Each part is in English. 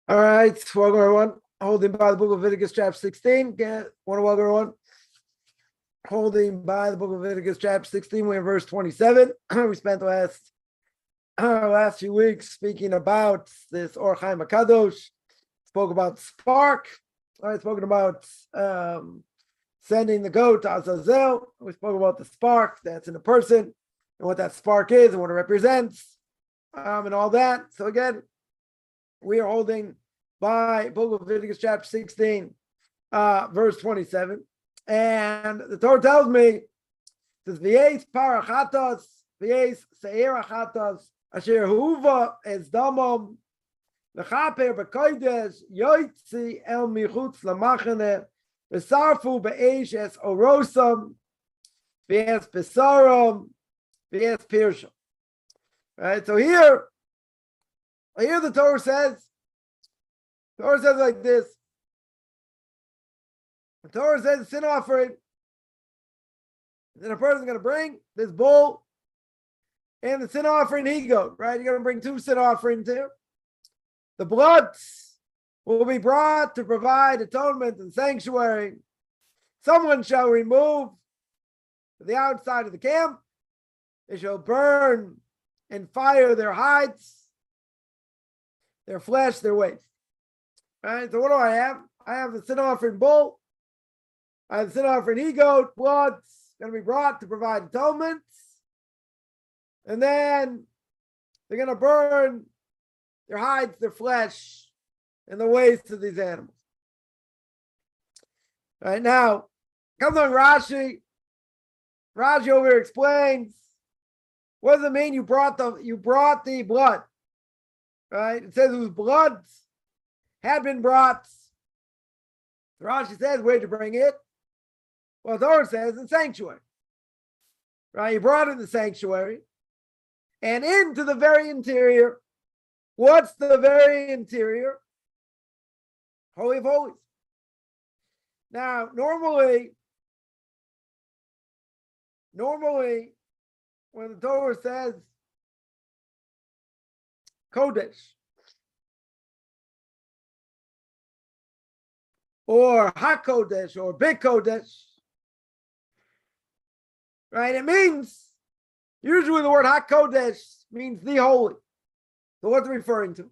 All right, welcome everyone. Holding by the Book of Leviticus Chapter 16. Want to welcome everyone. Holding by the Book of Leviticus Chapter 16. We're in verse 27. We spent the last few weeks speaking about this Or Chaim HaKadosh. Spoke about spark. All right, spoken about sending the goat to Azazel. We spoke about the spark that's in a person and what that spark is and what it represents, and all that. So again, we are holding by Book of Leviticus Chapter 16, verse 27. And the Torah tells me, it says, V'yeis parachatas, v'yeis se'erachatas, asher huva es damam, l'chaper b'kodesh, yoitzi el michutz l'machane, v'sarfu be'esh es orosam, v'es besaram, v'es pirsham. Right, so here the Torah says like this. The Torah says the sin offering. Then a person's going to bring this bull and the sin offering he goat, right? You're going to bring two sin offerings here. The blood will be brought to provide atonement and sanctuary. Someone shall remove the outside of the camp. They shall burn and fire their hides, their flesh, their waste. Right? So what do I have? I have the sin offering bull. I have the sin offering he-goat. Blood's going to be brought to provide atonement. And then they're going to burn their hides, their flesh, and the waste of these animals. Right now, comes on Rashi. Rashi over here explains, what does it mean you brought the blood? Right? It says whose blood had been brought. Rashi says, where'd you bring it? Well, the Torah says in sanctuary. Right? You brought it in the sanctuary and into the very interior. What's the very interior? Holy of Holies. Now, normally, when the Torah says Kodesh or HaKodesh or Big Kodesh, right? It means, usually the word HaKodesh means the holy. So what's it referring to?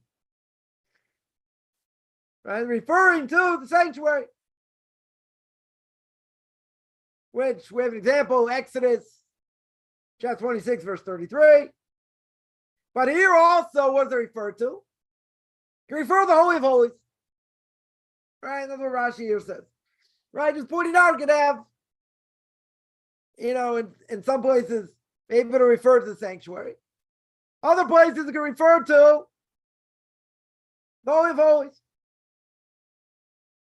Right? Referring to the sanctuary. Which we have an example, Exodus chapter 26, verse 33. But here also, what does it refer to? It can refer to the Holy of Holies. Right? That's what Rashi here says. Right? Just pointing out, it could have, in some places, maybe it'll refer to the sanctuary. Other places it can refer to the Holy of Holies.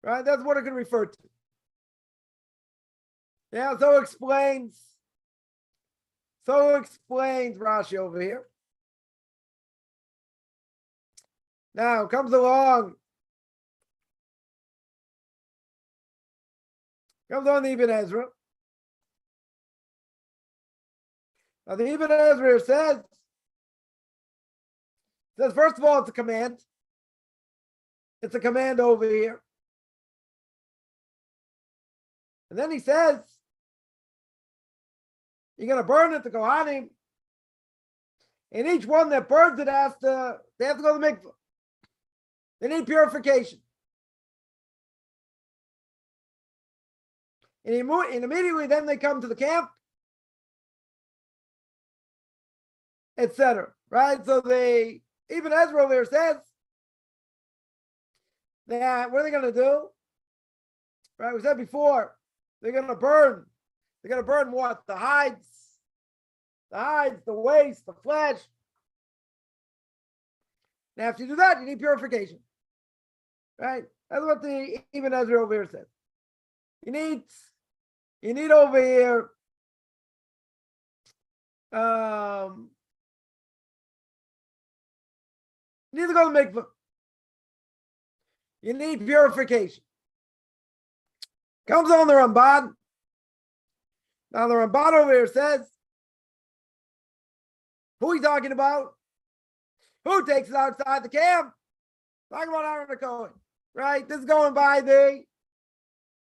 Right? That's what it can refer to. Yeah, so explains Rashi over here. Now comes along the Ibn Ezra. Now the Ibn Ezra says first of all, it's a command. It's a command over here. And then he says, you're going to burn it to Kohanim. And each one that burns it they have to go to the mikveh. They need purification. And immediately then they come to the camp, etc. Right? So even Ezra over here says that what are they going to do? Right? We said before, they're going to burn. They're going to burn what? The hides, the waste, the flesh. Now, if you do that, you need purification. Right? That's what the even Ezra over here says. You need over here you need to go to mikveh. You need purification. Comes on the Ramban. Now the Ramban over here says, who are you talking about? Who takes it outside the camp? Talking about Aaron the Cohen, right? This is going by the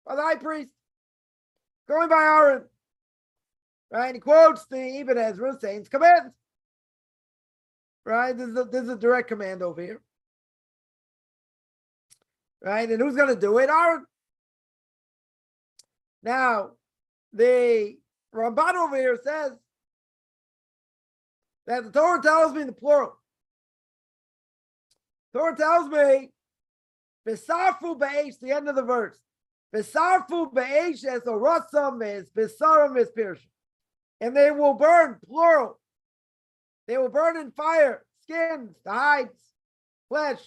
high priest, going by Aaron, right? He quotes the Ibn Ezra saying command, right? This is a direct command over here, right? And who's going to do it? Aaron. Now, the Ramban over here says that the Torah tells me in the plural. Torah tells me, V'sarfu be'esh, the end of the verse. V'sarfu be'esh es orasam es v'saram es pirshim. And they will burn, plural. They will burn in fire, skins, the hides, flesh,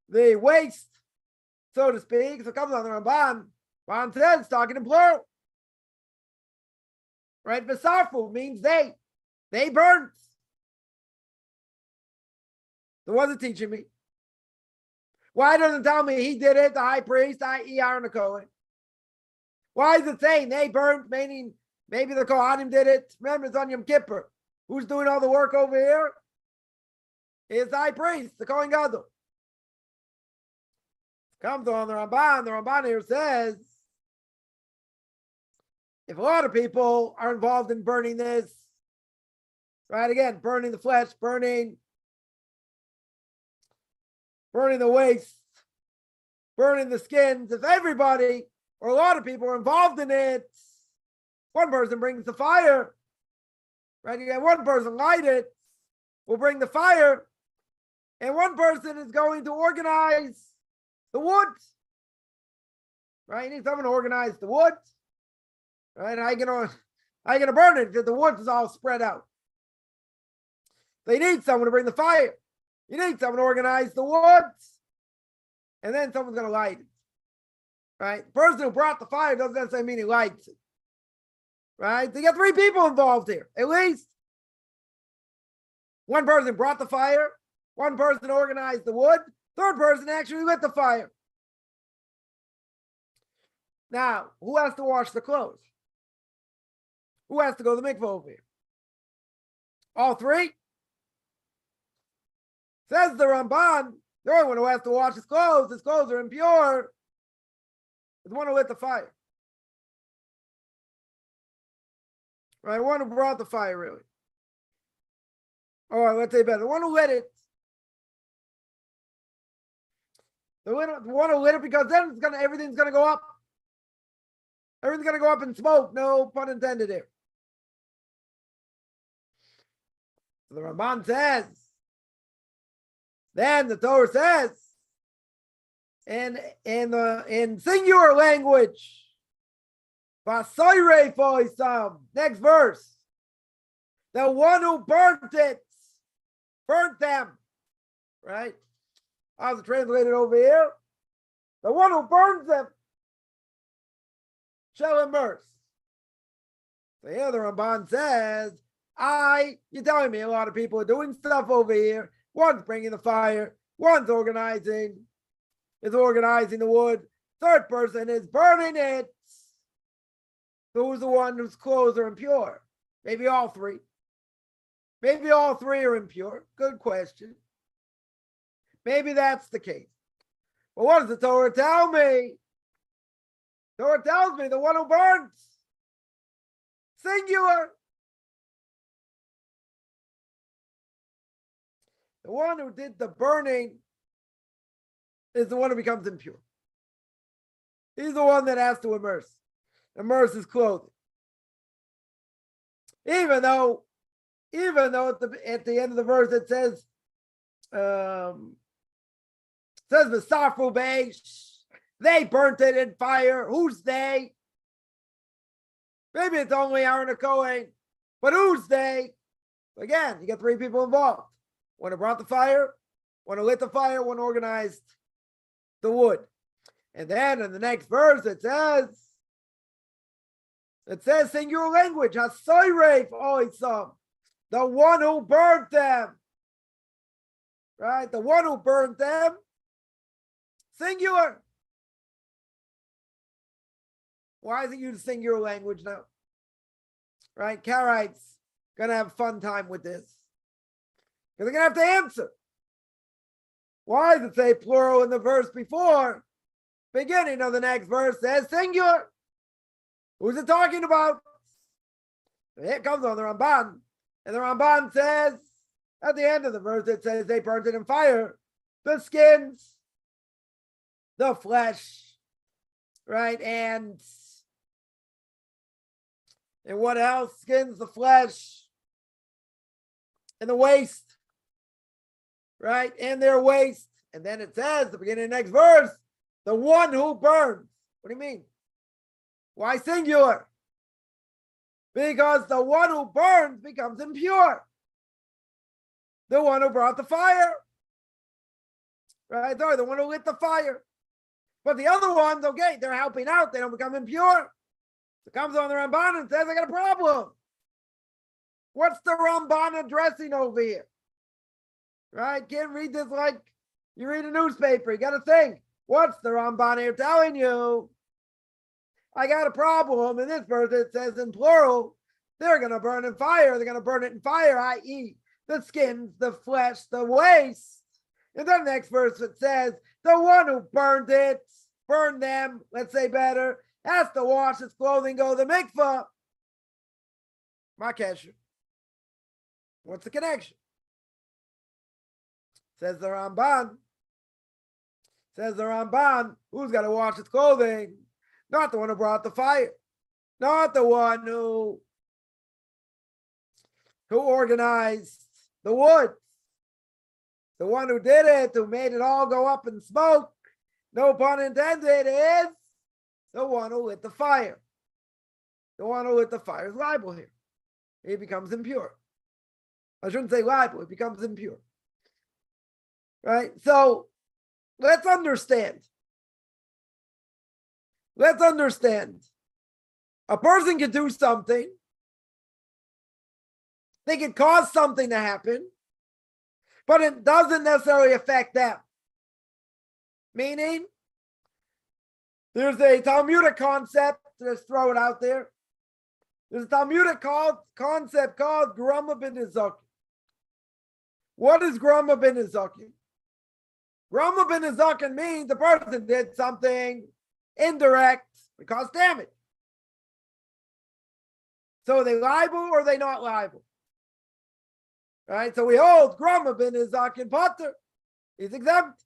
the waste, so to speak. So it comes on the Ramban. Ramban says, talking in plural. Right? V'sarfu means they. They burnt. So what's it teaching me? Why doesn't it tell me he did it, the high priest, i.e. Aaron the Kohen? Why is it saying they burnt, meaning maybe the Kohanim did it? Remember, it's on Yom Kippur. Who's doing all the work over here? It's the high priest, the Kohen Gadol. Comes on the Ramban here says, if a lot of people are involved in burning this, right, again, burning the flesh, burning the waste, burning the skins, if everybody or a lot of people are involved in it, one person brings the fire, right? You got one person light it, will bring the fire, and one person is going to organize the wood, right? You need someone to organize the wood, right? How you gonna burn it if the wood is all spread out? They need someone to bring the fire. You need someone to organize the wood, and then someone's going to light it, right? The person who brought the fire doesn't necessarily mean he lights it, right? They got three people involved here, at least. One person brought the fire, one person organized the wood, third person actually lit the fire. Now, who has to wash the clothes? Who has to go to the mikveh over here? All three? Says the Ramban, the only one who has to wash his clothes are impure, is the one who lit the fire. Right, the one who brought the fire, really. All right, let's say better. The one who lit it. The one who lit it, because then everything's gonna go up. Everything's gonna go up in smoke, no pun intended here. So the Ramban says, then the Torah says, in singular language, next verse, the one who burnt them, right? How's it translated over here? The one who burns them shall immerse. So here the Ramban says, you're telling me a lot of people are doing stuff over here. One's bringing the fire, one's organizing the wood, third person is burning it. Who's the one whose clothes are impure? Maybe all three. Maybe all three are impure. Good question. Maybe that's the case. But what does the Torah tell me? The Torah tells me the one who burns, singular. The one who did the burning is the one who becomes impure. He's the one that has to immerse his clothing. Even though at the end of the verse it says V'sarfu be'esh, they burnt it in fire. Who's they? Maybe it's only Aaron the Kohen, but who's they? Again, you got three people involved. One who brought the fire, one who lit the fire, one organized the wood. And then in the next verse it says singular language, Hasoyref oisam, the one who burnt them. Right? The one who burnt them, singular. Why is it used singular language now? Right? Karaites gonna have a fun time with this. Because they're gonna have to answer. Why does it say plural in the verse before? Beginning of the next verse says singular. Who's it talking about? Here comes on the Ramban. And the Ramban says, at the end of the verse, it says they burnt it in fire. The skins, the flesh, right? And what else? Skins, the flesh, and the waste, right? And their waste. And then it says, the beginning of the next verse, the one who burns. What do you mean? Why singular? Because the one who burns becomes impure. The one who brought the fire. Right? Or the one who lit the fire. But the other ones, okay, they're helping out. They don't become impure. It comes on the Ramban and says, I got a problem. What's the Ramban addressing over here? Right? Can't read this like you read a newspaper. You got to think, what's the Ramban here telling you? I got a problem. In this verse, it says in plural, they're going to burn in fire. They're going to burn it in fire, i.e., the skins, the flesh, the waste. And then the next verse, it says, the one who burned them, let's say better, has to wash his clothing, go to the mikvah. My kesher. What's the connection? Says the Ramban. Who's got to wash his clothing? Not the one who brought the fire. Not the one who organized the wood. The one who did it, who made it all go up in smoke, no pun intended, is the one who lit the fire. The one who lit the fire is liable here. He becomes impure. I shouldn't say liable, it becomes impure. Right? So let's understand. A person can do something. They can cause something to happen, but it doesn't necessarily affect them. Meaning, there's a Talmudic concept, just throw it out there. There's a Talmudic concept called Grama bin Nizakin. What is Grama bin Nizakin? Grama bin Nizakin means the person did something indirect that caused damage. So are they liable or are they not liable? Right? So we hold Grama bin Nizakin Potter. He's exempt.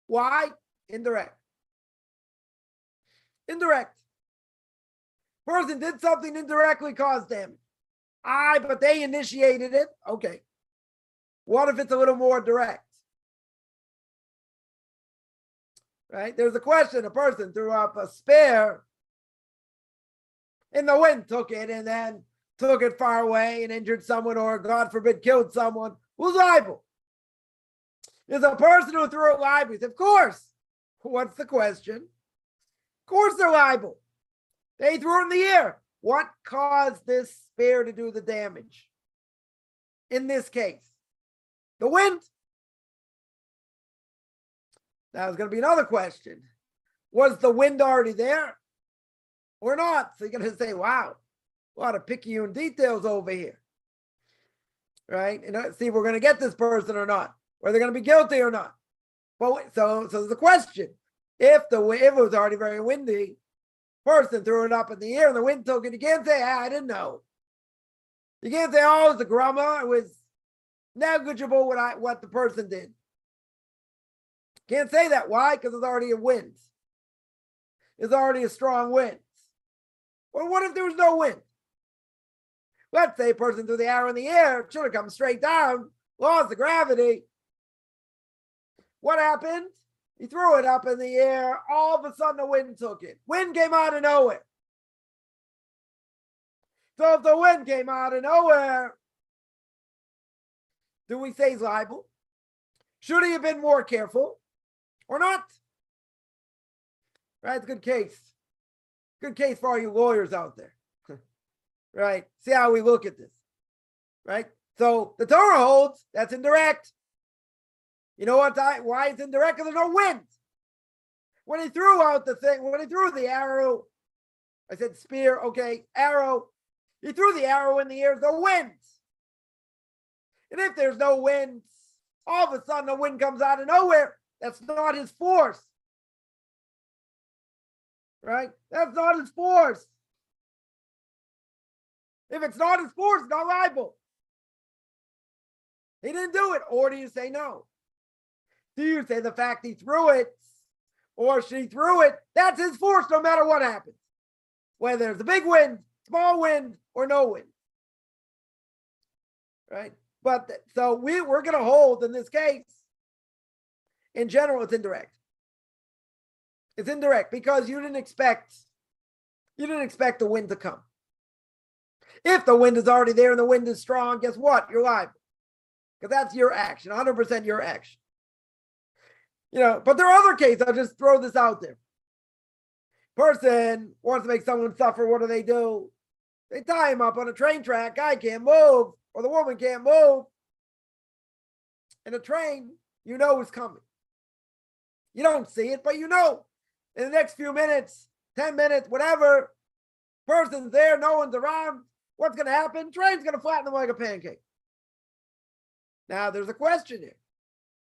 Why? Indirect. Person did something indirectly caused damage. But they initiated it. Okay. What if it's a little more direct? Right? There's a question. A person threw up a spear and the wind took it and then took it far away and injured someone or, God forbid, killed someone. Who's liable? Is a person who threw it liable? Of course. What's the question? Of course they're liable. They threw it in the air. What caused this spear to do the damage? In this case, the wind. Now, there's going to be another question. Was the wind already there or not? So you're going to say, wow, a lot of picky and details over here. Right? See if we're going to get this person or not. Or they're going to be guilty or not. But so there's a question. If it was already very windy, person threw it up in the air and the wind took it, you can't say, I didn't know. You can't say, oh, it's a grama. It was negligible what the person did. Can't say that. Why? Because it's already a wind. It's already a strong wind. Well, what if there was no wind? Let's say a person threw the arrow in the air, it should have come straight down, laws of gravity. What happened? He threw it up in the air. All of a sudden, the wind took it. Wind came out of nowhere. So if the wind came out of nowhere, do we say he's liable? Should he have been more careful or not? Right? It's a good case. Good case for all you lawyers out there. Right? See how we look at this. Right? So the Torah holds that's indirect. You know what? Why it's indirect? Because there's no wind. When he threw out the thing, when he threw the arrow, I said spear, okay, arrow. He threw the arrow in the air, the wind. And if there's no wind, all of a sudden the wind comes out of nowhere. That's not his force. Right? That's not his force. If it's not his force, it's not liable. He didn't do it. Or do you say no? Do you say the fact he threw it or she threw it, that's his force no matter what happens? Whether there's a big wind, small wind, or no wind. Right? But so we're going to hold in this case, in general, it's indirect. It's indirect because you didn't expect the wind to come. If the wind is already there and the wind is strong, guess what? You're liable. Because that's your action, 100% your action. But there are other cases. I'll just throw this out there. Person wants to make someone suffer. What do? They tie him up on a train track. Guy can't move, or the woman can't move. And the train, is coming. You don't see it, but in the next few minutes, 10 minutes, whatever, person's there, no one's around. What's going to happen? Train's going to flatten them like a pancake. Now, there's a question here.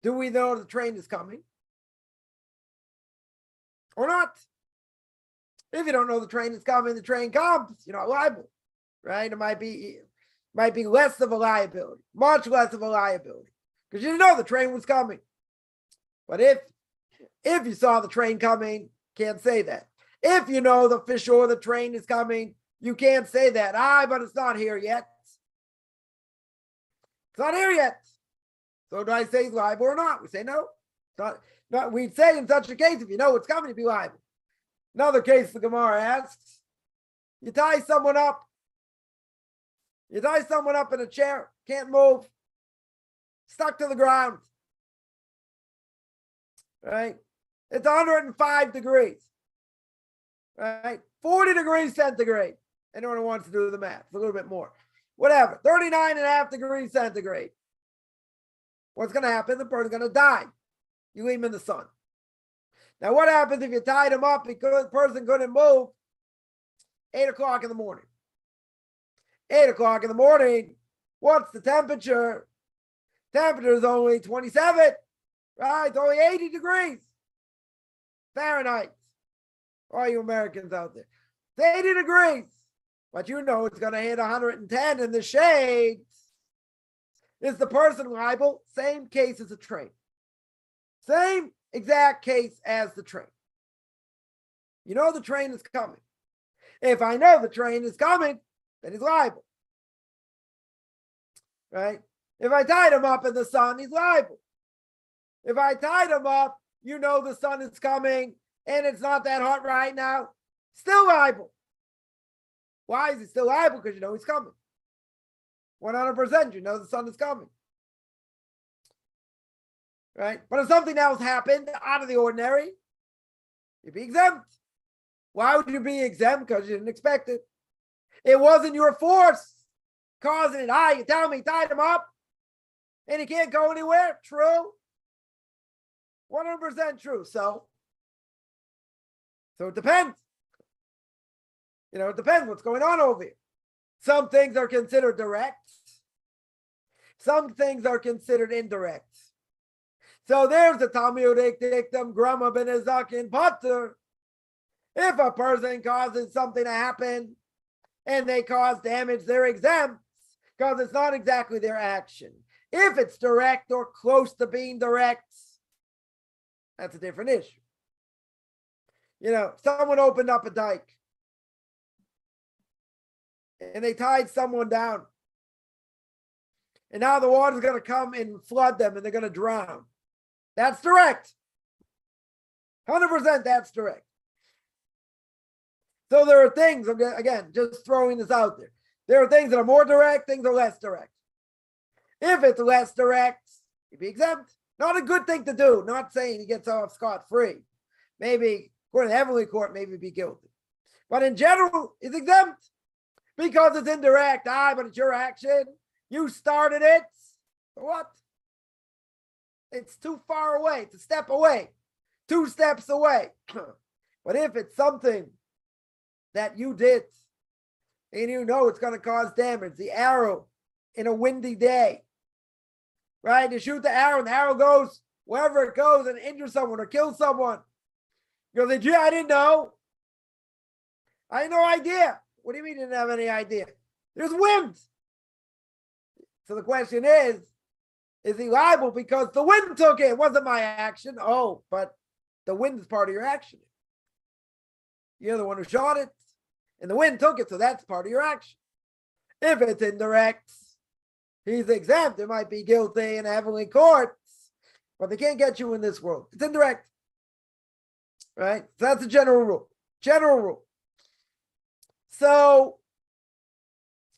Do we know the train is coming or not? If you don't know the train is coming, the train comes, you're not liable, right? It might be less of a liability, much less of a liability, because you didn't know the train was coming. But if you saw the train coming, can't say that. If you know for sure the train is coming, you can't say that. But it's not here yet. It's not here yet. So do I say it's liable or not? We say no. Not. We'd say in such a case, if you know it's coming, to be liable. Another case the Gemara asks, you tie someone up. You tie someone up in a chair, can't move, stuck to the ground. Right? It's 105 degrees. Right? 40 degrees centigrade. Anyone who wants to do the math, a little bit more. Whatever. 39.5 degrees centigrade. What's going to happen? The person's going to die. You leave him in the sun. Now, what happens if you tied him up because the person couldn't move? 8 o'clock in the morning. 8 o'clock in the morning. What's the temperature? Temperature is only 27. Right? It's only 80 degrees Fahrenheit. All you Americans out there. It's 80 degrees. But it's going to hit 110 in the shade. Is the person liable? Same case as a train. Same exact case as the train. The train is coming. If I know the train is coming, then he's liable. Right? If I tied him up in the sun, he's liable. If I tied him up, the sun is coming and it's not that hot right now, still liable. Why is he still liable? Because he's coming. 100%, the sun is coming. Right? But if something else happened out of the ordinary, you'd be exempt. Why would you be exempt? Because you didn't expect it. It wasn't your force causing it. You tell me, tied him up and he can't go anywhere. True. 100% true. So it depends. It depends what's going on over here. Some things are considered direct. Some things are considered indirect. So there's the Talmudic dictum, Grama ben Ezakin Potter. If a person causes something to happen and they cause damage, they're exempt because it's not exactly their action. If it's direct or close to being direct, that's a different issue. Someone opened up a dike and they tied someone down. And now the water's going to come and flood them and they're going to drown. That's direct. 100% that's direct. So there are things, again, just throwing this out there. There are things that are more direct, things are less direct. If it's less direct, you'd be exempt. Not a good thing to do. Not saying he gets off scot-free. Maybe, according to the heavenly court, maybe be guilty. But in general, it's exempt. Because it's indirect. But it's your action. You started it. So what? It's too far away. It's a step away. 2 steps away. But if it's something that you did and it's going to cause damage, the arrow in a windy day, right? You shoot the arrow and the arrow goes wherever it goes and injure someone or kill someone. You go, I didn't know. I had no idea. What do you mean you didn't have any idea? There's wind. So the question is he liable because the wind took it? It wasn't my action. Oh, but the wind is part of your action. You're the one who shot it, and the wind took it, so that's part of your action. If it's indirect, he's exempt. It might be guilty in heavenly courts, but they can't get you in this world. It's indirect. Right? So that's a general rule. General rule. So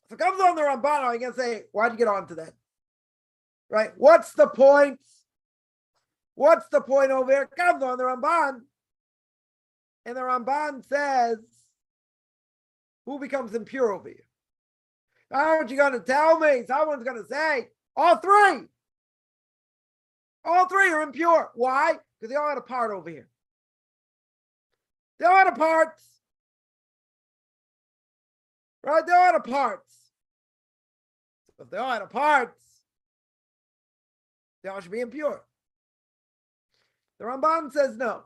if it comes on the Ramban, I can say, why'd you get onto that? Right? What's the point? What's the point over here? It comes on the Ramban. And the Ramban says, who becomes impure over here? Aren't you going to tell me? Someone's going to say, all three. All three are impure. Why? Because they all had a part over here. They all had a part. Right? They all had a part. So if they all had a part, they all should be impure. The Ramban says no.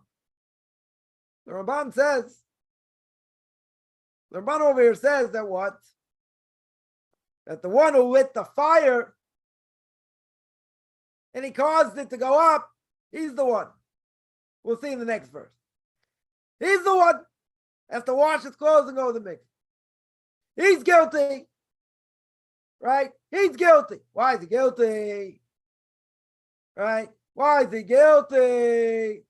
The Ramban over here says that what? That the one who lit the fire and he caused it to go up, he's the one. We'll see in the next verse. He's the one. Has to wash his clothes and go to the mikveh. He's guilty. Right? He's guilty. Why is he guilty? Right? Why is he guilty?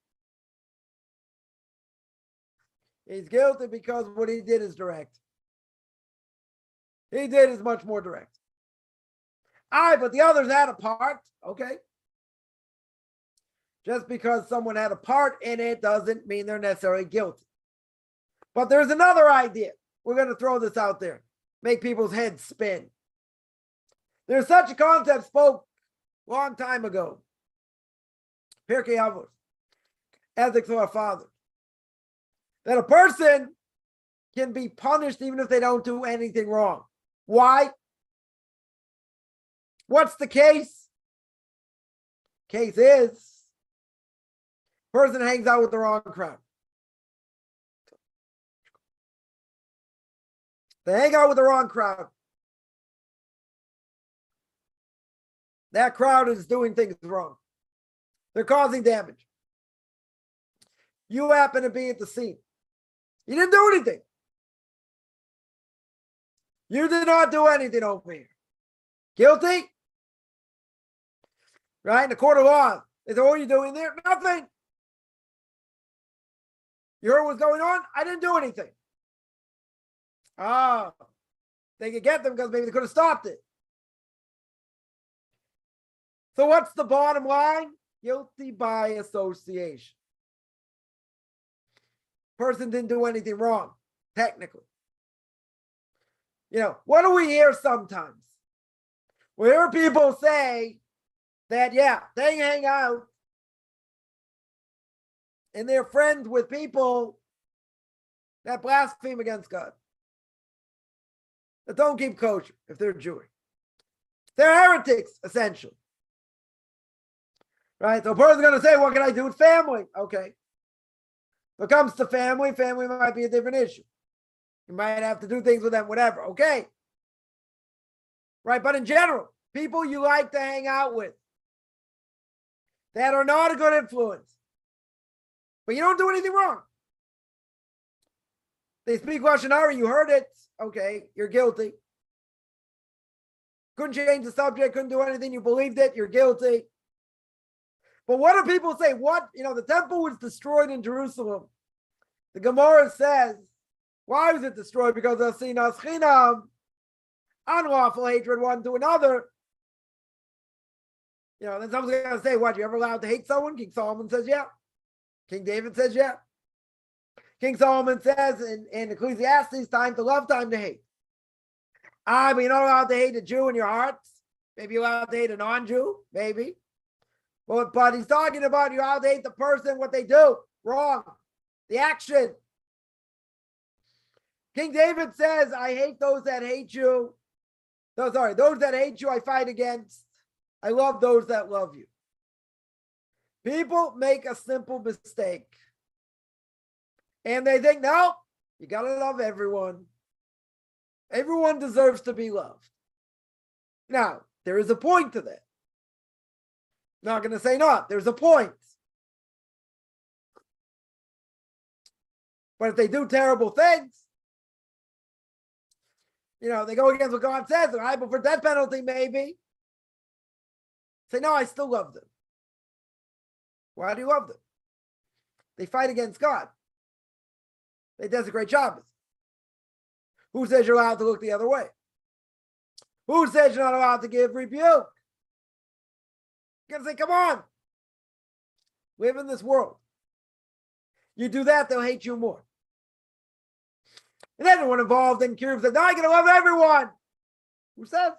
He's guilty because what he did is direct. He did is much more direct. All right, but the others had a part. Okay. Just because someone had a part in it doesn't mean they're necessarily guilty. But there's another idea. We're going to throw this out there. Make people's heads spin. There's such a concept spoke a long time ago. Pirkei Avos. Ethics of our fathers. That a person can be punished even if they don't do anything wrong. Why? What's the case? Case is, person hangs out with the wrong crowd. They hang out with the wrong crowd. That crowd is doing things wrong. They're causing damage. You happen to be at the scene. You didn't do anything. You did not do anything over here. Guilty? Right? In the court of law, they say, what are you doing there? Nothing. You heard what's going on? I didn't do anything. Ah, they could get them because maybe they could have stopped it. So what's the bottom line? Guilty by association. Person didn't do anything wrong, technically. You know, what do we hear sometimes? We hear people say that, yeah, they hang out and they're friends with people that blaspheme against God, that don't keep kosher if they're Jewish. They're heretics, essentially. Right? So a person's going to say, what can I do with family? Okay. When it comes to family, family might be a different issue. You might have to do things with them, whatever. Okay. Right? But in general, people you like to hang out with that are not a good influence, but you don't do anything wrong. They speak Lashon Hara, you heard it. Okay, you're guilty. Couldn't change the subject, couldn't do anything, you believed it, you're guilty. But what do people say? What, the temple was destroyed in Jerusalem. The Gemara says, why was it destroyed? Because of sinas chinam, unlawful hatred one to another. Then someone's going to say, what, you ever allowed to hate someone? King Solomon says, yeah. King David says, yeah. King Solomon says in Ecclesiastes, time to love, time to hate. But you're not allowed to hate a Jew in your heart. Maybe you're allowed to hate a non-Jew, maybe. But he's talking about you're allowed to hate the person, what they do, wrong, the action. King David says, I hate those that hate you. Those that hate you, I fight against. I love those that love you. People make a simple mistake. And they think, no, you got to love everyone. Everyone deserves to be loved. Now, there is a point to that. Not going to say not. There's a point. But if they do terrible things, they go against what God says, liable for death penalty, maybe. Say, no, I still love them. Why do you love them? They fight against God. They desecrate Shabbos. Who says you're allowed to look the other way? Who says you're not allowed to give rebuke? You're going to say, come on. Live in this world. You do that, they'll hate you more. And everyone involved in Kiruv said, no, I'm going to love everyone. Who says?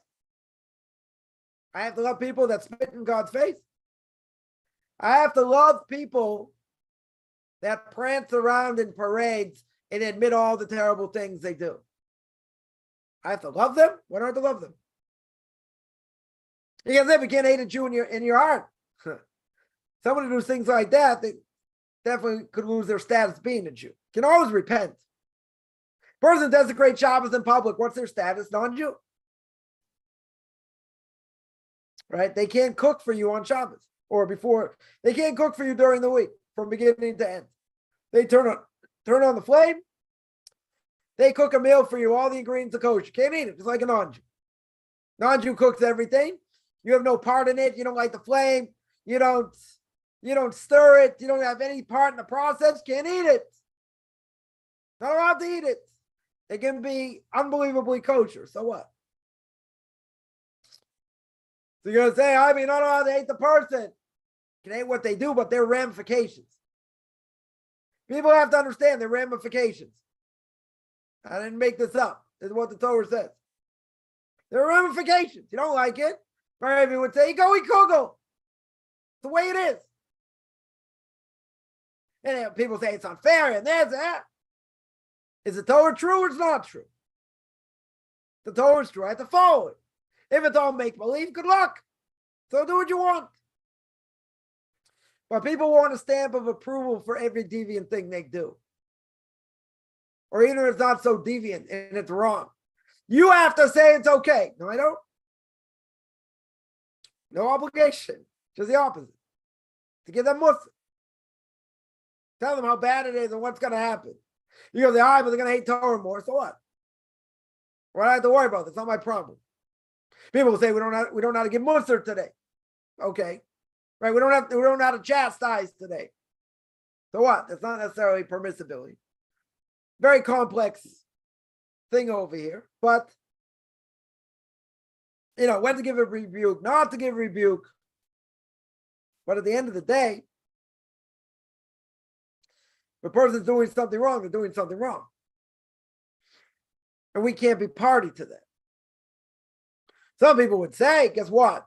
I have to love people that spit in God's face. I have to love people that prance around in parades and admit all the terrible things they do. I have to love them? Why do I have to love them? You can't hate a Jew in your heart. Someone who does things like that, they definitely could lose their status being a Jew. You can always repent. Person desecrates Shabbos in public. What's their status? Non-Jew. Right? They can't cook for you on Shabbos or before. They can't cook for you during the week from beginning to end. They turn on the flame. They cook a meal for you. All the ingredients are kosher. Can't eat it. It's like a non-Jew. Non-Jew cooks everything. You have no part in it. You don't light the flame. You don't stir it. You don't have any part in the process. Can't eat it. Not allowed to eat it. It can be unbelievably kosher. So what? So you're going to say, I mean, not allowed to hate the person. You can hate what they do, but there are ramifications. People have to understand their ramifications. I didn't make this up. This is what the Torah says. There are ramifications. You don't like it. Maybe would say, go eat kugel. It's the way it is. And people say it's unfair and there's that. Is the Torah true or it's not true? The Torah is true. I have to follow it. If it's all make-believe, good luck. So do what you want. But people want a stamp of approval for every deviant thing they do. Or even if it's not so deviant and it's wrong. You have to say it's okay. No, I don't. No obligation. Just the opposite. To give them mussar. Tell them how bad it is and what's going to happen. You go, but they're going to hate Torah more. So what? What do I have to worry about? That's not my problem. People will say we don't know how to give mussar today. Okay. Right? We don't know how to chastise today. So what? That's not necessarily permissibility. Very complex thing over here. But when to give a rebuke, not to give a rebuke. But at the end of the day, if a person's doing something wrong, they're doing something wrong. And we can't be party to that. Some people would say, guess what?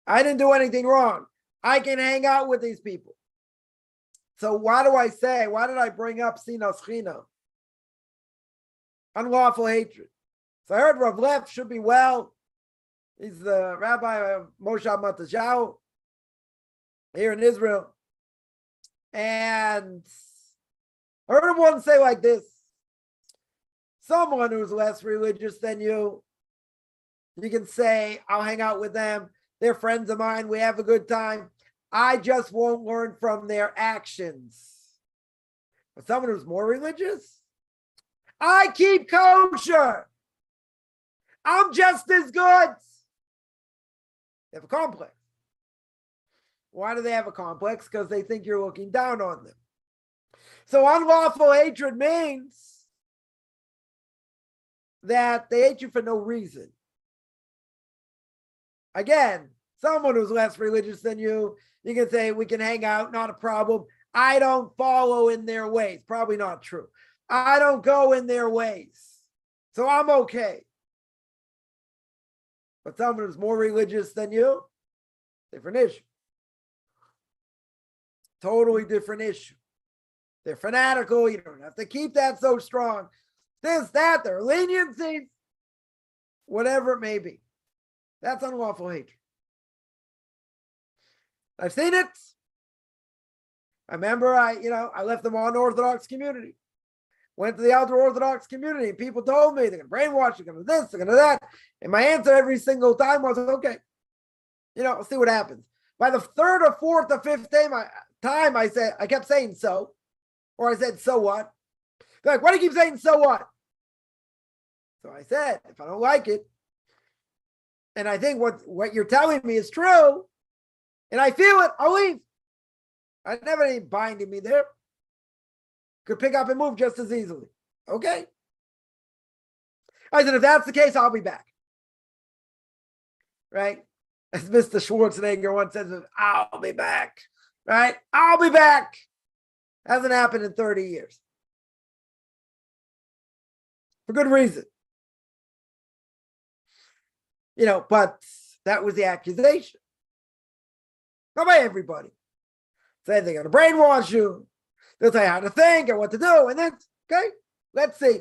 I didn't do anything wrong. I can hang out with these people. So why did I bring up sinas chinam? Unlawful hatred. So I heard Rav Lev should be well. He's the rabbi of Moshe Matasyahu here in Israel. And I heard him once say like this. Someone who's less religious than you can say, I'll hang out with them. They're friends of mine. We have a good time. I just won't learn from their actions. But someone who's more religious, I keep kosher. I'm just as good. They have a complex. Why do they have a complex? Because they think you're looking down on them. So unlawful hatred means that they hate you for no reason. Again, someone who's less religious than you can say, we can hang out, not a problem. I don't follow in their ways. Probably not true. I don't go in their ways. So I'm okay. But someone who's more religious than you, different issue. Totally different issue. They're fanatical. You don't have to keep that so strong. This, that, their leniencies, whatever it may be. That's unlawful hatred. I've seen it. I remember I left the Modern Orthodox community, went to the Ultra Orthodox community, and people told me they're going to brainwash, they're going to do this, they're going to do that. And my answer every single time was, okay, I'll see what happens. By the third or fourth or fifth time, I kept saying so, or I said, so what? They're like, why do you keep saying so what? So I said, if I don't like it, and I think what you're telling me is true, and I feel it, I'll leave. I never had any binding me there. Could pick up and move just as easily. Okay. I said, if that's the case, I'll be back. Right? As Mr. Schwarzenegger once says, I'll be back. Right? I'll be back. Hasn't happened in 30 years. For good reason. But that was the accusation. Not by everybody. Saying they're going to brainwash you. They'll tell you how to think and what to do. And then, okay, let's see.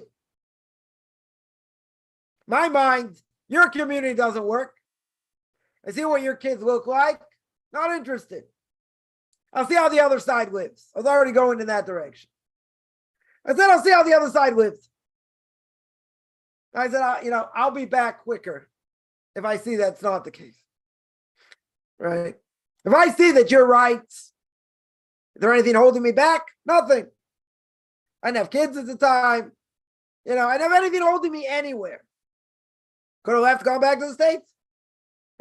My mind, your community doesn't work. I see what your kids look like. Not interested. I'll see how the other side lives. I was already going in that direction. I said, I'll see how the other side lives. I said, I'll be back quicker if I see that's not the case. Right? If I see that you're right, is there anything holding me back? Nothing. I didn't have kids at the time. I didn't have anything holding me anywhere. Could have left, gone back to the States.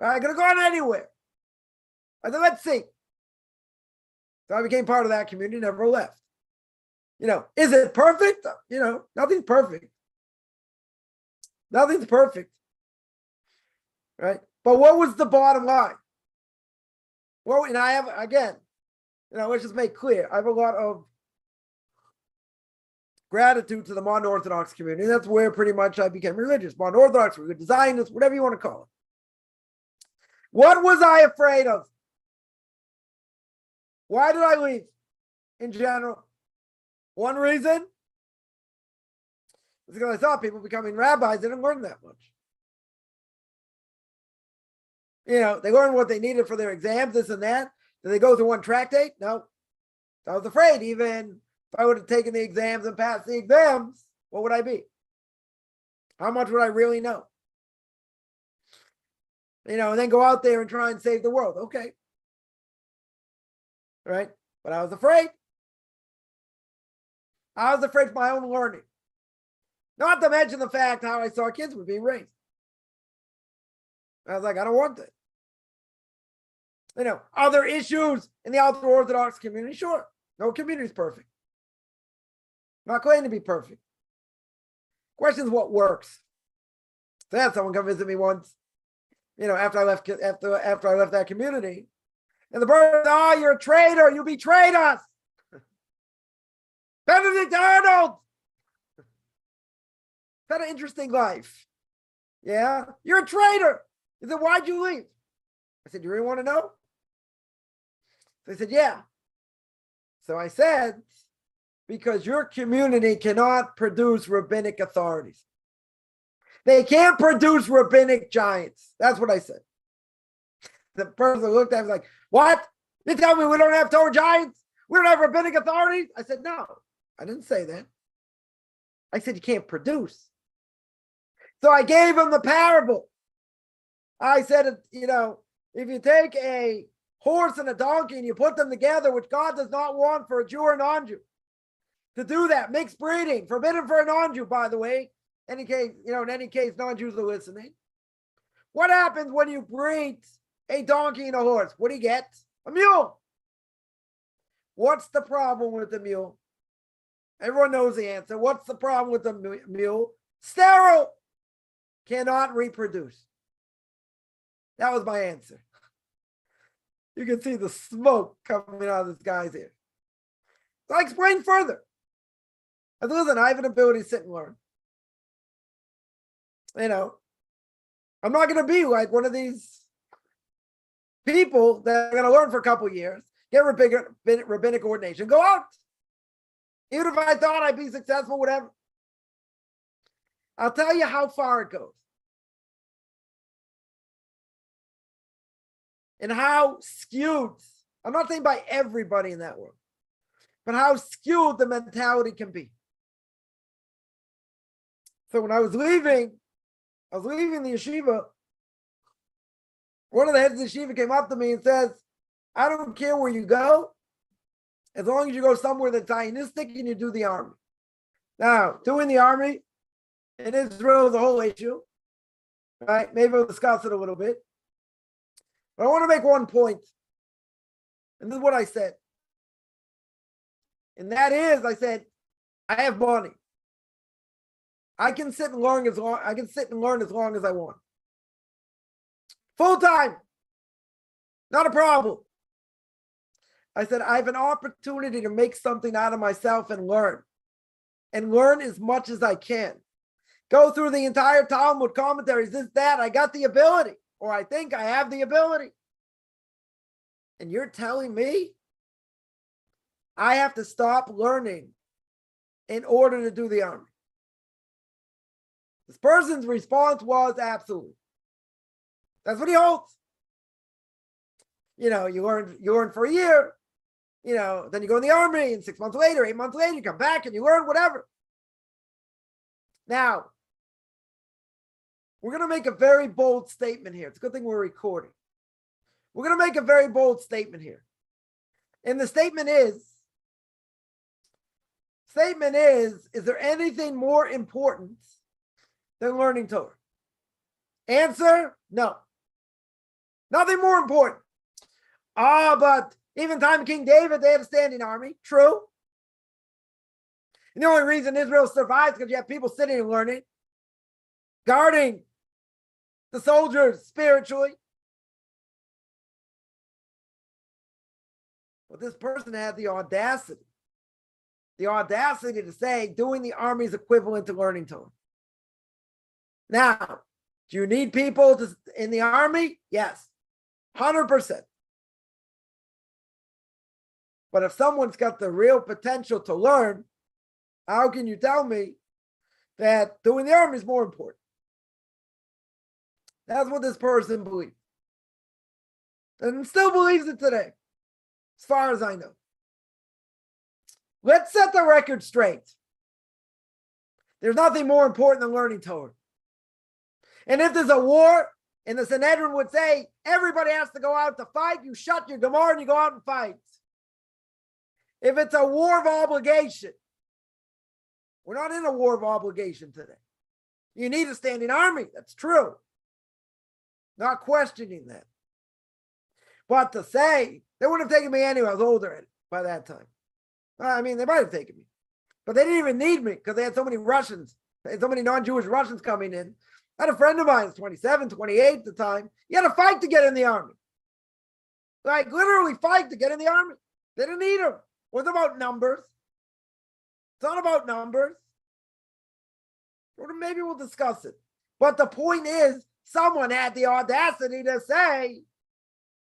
I could have gone anywhere. I said, let's see. So I became part of that community, never left. Is it perfect? Nothing's perfect. Nothing's perfect. Right? But what was the bottom line? Well, and I have, again, let's just make clear, I have a lot of gratitude to the Modern Orthodox community. That's where pretty much I became religious. Modern Orthodox, we're good designers, whatever you want to call it. What was I afraid of? Why did I leave in general? One reason is because I saw people becoming rabbis. They didn't learn that much. They learned what they needed for their exams, this and that. Did they go through one tractate? No. I was afraid even if I would have taken the exams and passed the exams, what would I be? How much would I really know? And then go out there and try and save the world. Okay. Right? But I was afraid. I was afraid for my own learning. Not to mention the fact how I saw kids were being raised. I was like, I don't want that. Other issues in the Ultra Orthodox community? Sure. No community is perfect. Not claiming to be perfect. Question is what works. So I had someone come visit me once, after I left that community. And the person, you're a traitor. You betrayed us. Benedict Arnold. Had an interesting life. Yeah. You're a traitor. He said, why'd you leave? I said, do you really want to know? They said, yeah. So I said, because your community cannot produce rabbinic authorities. They can't produce rabbinic giants. That's what I said. The person looked at me like, what? You tell me we don't have Torah giants? We don't have rabbinic authorities? I said, no, I didn't say that. I said, you can't produce. So I gave him the parable. I said, if you take a horse and a donkey and you put them together, which God does not want for a Jew or a non-Jew, to do that, mixed breeding, forbidden for a non-Jew, by the way, in any case, non-Jews are listening. What happens when you breed a donkey and a horse? What do you get? A mule. What's the problem with the mule? Everyone knows the answer. What's the problem with the mule? Sterile. Cannot reproduce. That was my answer. You can see the smoke coming out of this guy's ear. So I explained further. I said, listen, I have an ability to sit and learn. I'm not going to be like one of these people that are going to learn for a couple of years, get rabbinic ordination, go out. Even if I thought I'd be successful, whatever. I'll tell you how far it goes. And how skewed I'm not saying by everybody in that world, but how skewed the mentality can be. So when I was leaving the yeshiva, one of the heads of the yeshiva came up to me and says, I don't care where you go, as long as you go somewhere that's Zionistic and you do the army. Now, doing the army in Israel is a whole issue, right? Maybe we'll discuss it a little bit. But I want to make one point, and this is what I said. And that is, I said, I have money. I can sit and learn as long as I want. Full time. Not a problem. I said, I have an opportunity to make something out of myself and learn as much as I can. Go through the entire Talmud commentaries, this, that. I got the ability, or I think I have the ability. And you're telling me I have to stop learning in order to do the army? This person's response was absolutely. That's what he holds. You learn for a year, then you go in the army, and 6 months later, 8 months later, you come back and you learn whatever. Now, we're going to make a very bold statement here. It's a good thing we're recording. We're going to make a very bold statement here. And the statement is there anything more important than learning Torah? Answer, no. Nothing more important. But even time of King David, they had a standing army. True. And the only reason Israel survives is because you have people sitting and learning, guarding the soldiers spiritually. But this person had the audacity to say doing the army is equivalent to learning Torah. Now, do you need people in the army? Yes, 100%. But if someone's got the real potential to learn, how can you tell me that doing the army is more important? That's what this person believes. And still believes it today, as far as I know. Let's set the record straight. There's nothing more important than learning Torah. And if there's a war, and the Sanhedrin would say, everybody has to go out to fight, you shut your Gemara and you go out and fight. If it's a war of obligation, we're not in a war of obligation today. You need a standing army. That's true. Not questioning that. But to say, they wouldn't have taken me anyway. I was older by that time. I mean, they might have taken me. But they didn't even need me because they had so many Russians. They had so many non-Jewish Russians coming in. I had a friend of mine, 27, 28 at the time. He had to fight to get in the army. Like, literally fight to get in the army. They didn't need him. It wasn't about numbers. It's not about numbers. Or maybe we'll discuss it. But the point is, someone had the audacity to say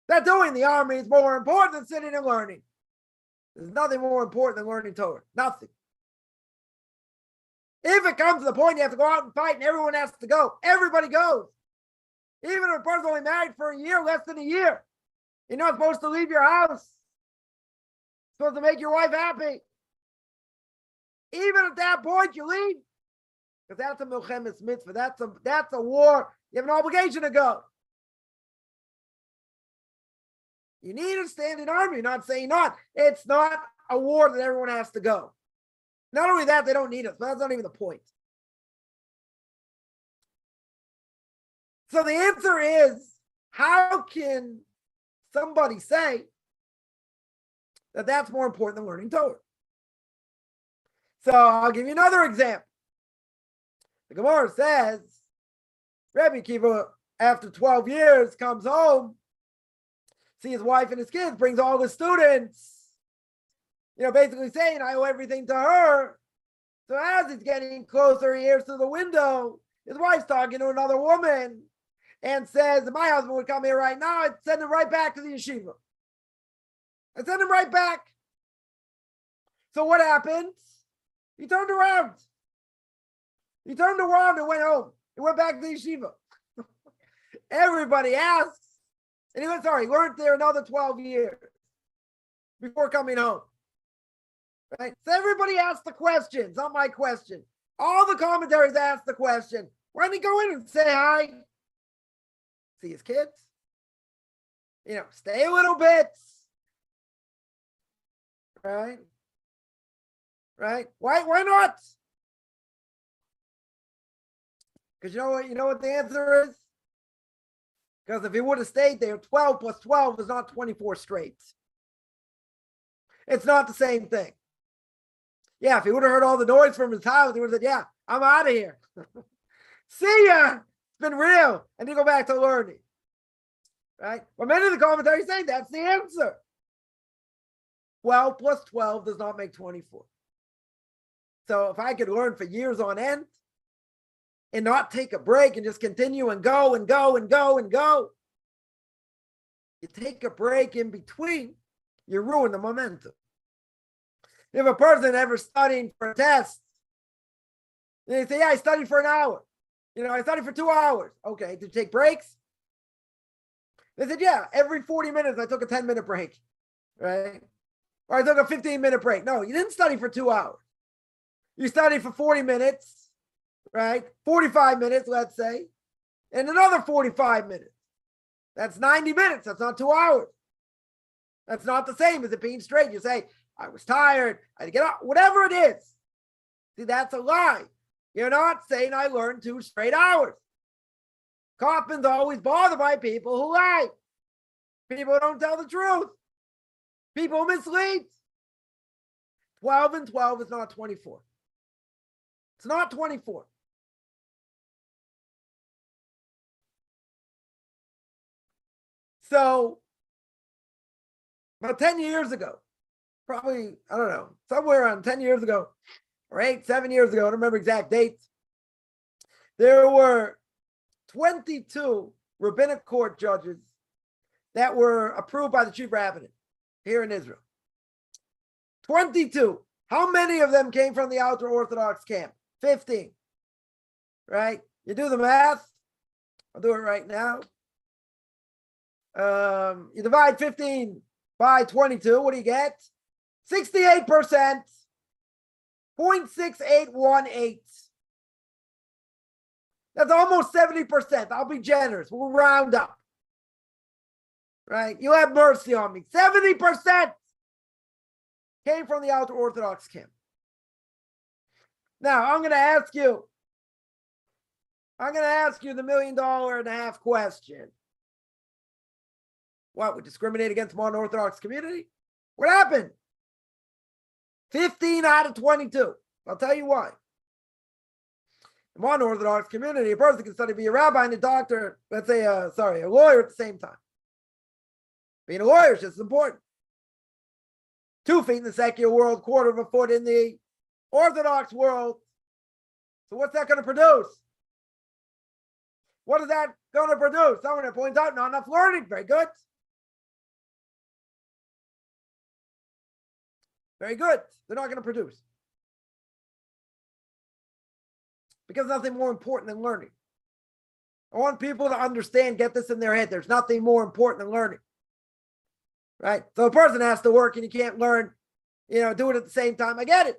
that doing the army is more important than sitting and learning. There's nothing more important than learning Torah. Nothing. If it comes to the point you have to go out and fight and everyone has to go, everybody goes. Even if a person's only married for a year, less than a year. You're not supposed to leave your house. You're supposed to make your wife happy. Even at that point, you leave. Because that's a milchemes mitzvah. That's a war. You have an obligation to go. You need a standing army, not saying not. It's not a war that everyone has to go. Not only that, they don't need us, but that's not even the point. So the answer is, how can somebody say that that's more important than learning Torah? So I'll give you another example. The Gemara says, Rebbe Kiva, after 12 years, comes home, sees his wife and his kids, brings all the students, basically saying, I owe everything to her. So as he's getting closer, he hears through the window, his wife's talking to another woman and says, if my husband would come here right now, I'd send him right back to the yeshiva. I'd send him right back. So what happened? He turned around. He turned around and went home. He went back to the yeshiva. Everybody asks. And he went, he learned there another 12 years. before coming home. Right? So everybody asked the questions, not my question. All the commentaries asked the question. Why don't he go in and say hi? See his kids? Stay a little bit. Right? Right? Why not? Because you know what the answer is? Because if he would have stayed there, 12 plus 12 is not 24 straight. It's not the same thing. Yeah, if he would have heard all the noise from his house, he would have said, yeah, I'm out of here. See ya. It's been real. And you go back to learning. Right? But many of the commentaries say that's the answer. 12 plus 12 does not make 24. So if I could learn for years on end and not take a break and just continue and go and go and go and go, you take a break in between, you ruin the momentum. If a person ever studying for a test, they say, yeah, I studied for an hour. I studied for 2 hours. Okay, did you take breaks? They said, yeah, every 40 minutes I took a 10-minute break, right? Or I took a 15-minute break. No, you didn't study for 2 hours. You studied for 40 minutes, right? 45 minutes, let's say, and another 45 minutes. That's 90 minutes. That's not 2 hours. That's not the same as it being straight. You say, I was tired, I had to get up, whatever it is. See, that's a lie. You're not saying I learned 2 straight hours. Kaufman's always bothered by people who lie. People who don't tell the truth. People who mislead. 12 and 12 is not 24. It's not 24. So, about 10 years ago, probably, I don't know, somewhere around 10 years ago, or 7 years ago, I don't remember exact dates, there were 22 rabbinic court judges that were approved by the chief rabbinate here in Israel. 22. How many of them came from the ultra Orthodox camp? 15. Right? You do the math. I'll do it right now. You divide 15 by 22. What do you get? 68%. 0.6818. That's almost 70%. I'll be generous. We'll round up. Right? You have mercy on me. 70% came from the ultra Orthodox camp. Now, I'm going to ask you the $1.5 million question. What, we discriminate against the modern Orthodox community? What happened? 15 out of 22. I'll tell you why. The modern Orthodox community, a person can study to be a rabbi and a doctor, let's say, a lawyer at the same time. Being a lawyer is just as important. 2 feet in the secular world, quarter of a foot in the Orthodox world. So what's that going to produce? What is that going to produce? Someone that points out not enough learning. Very good. Very good. They're not going to produce. Because nothing more important than learning. I want people to understand, get this in their head. There's nothing more important than learning. Right? So a person has to work and you can't learn, do it at the same time. I get it.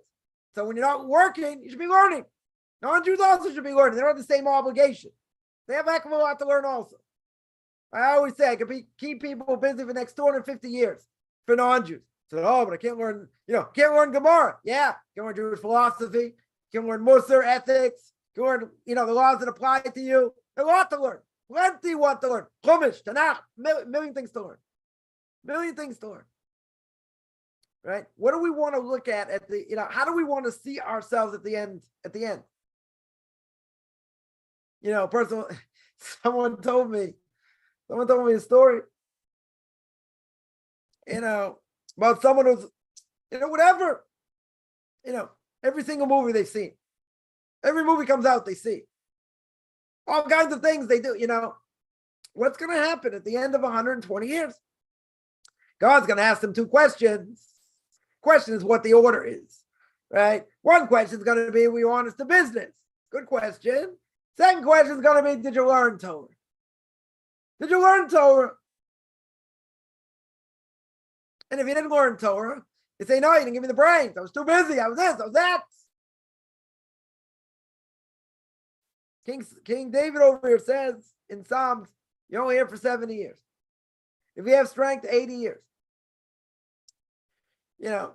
So when you're not working, you should be learning. Non-Jews also should be learning. They don't have the same obligation. They have a heck of a lot to learn also. I always say I could keep people busy for the next 250 years for non-Jews. So, but I can't learn, can't learn Gemara. Yeah, can't learn Jewish philosophy. Can't learn Musar ethics. Can't learn, the laws that apply to you. There's a lot to learn. Plenty want to learn. Chumash, Tanakh, million things to learn. Million things to learn. Right? What do we want to look at the, how do we want to see ourselves at the end? Personal, someone told me a story, about someone who's, whatever, every single movie they've seen, every movie comes out, they see all kinds of things they do, what's going to happen at the end of 120 years? God's going to ask them 2 questions. Question is what the order is, right? One question is going to be, were you honest to business? Good question. Second question is going to be, did you learn Torah? Did you learn Torah? And if you didn't learn Torah, you say, no, you didn't give me the brains. I was too busy. I was this, I was that. King David over here says in Psalms, you're only here for 70 years. If you have strength, 80 years. We're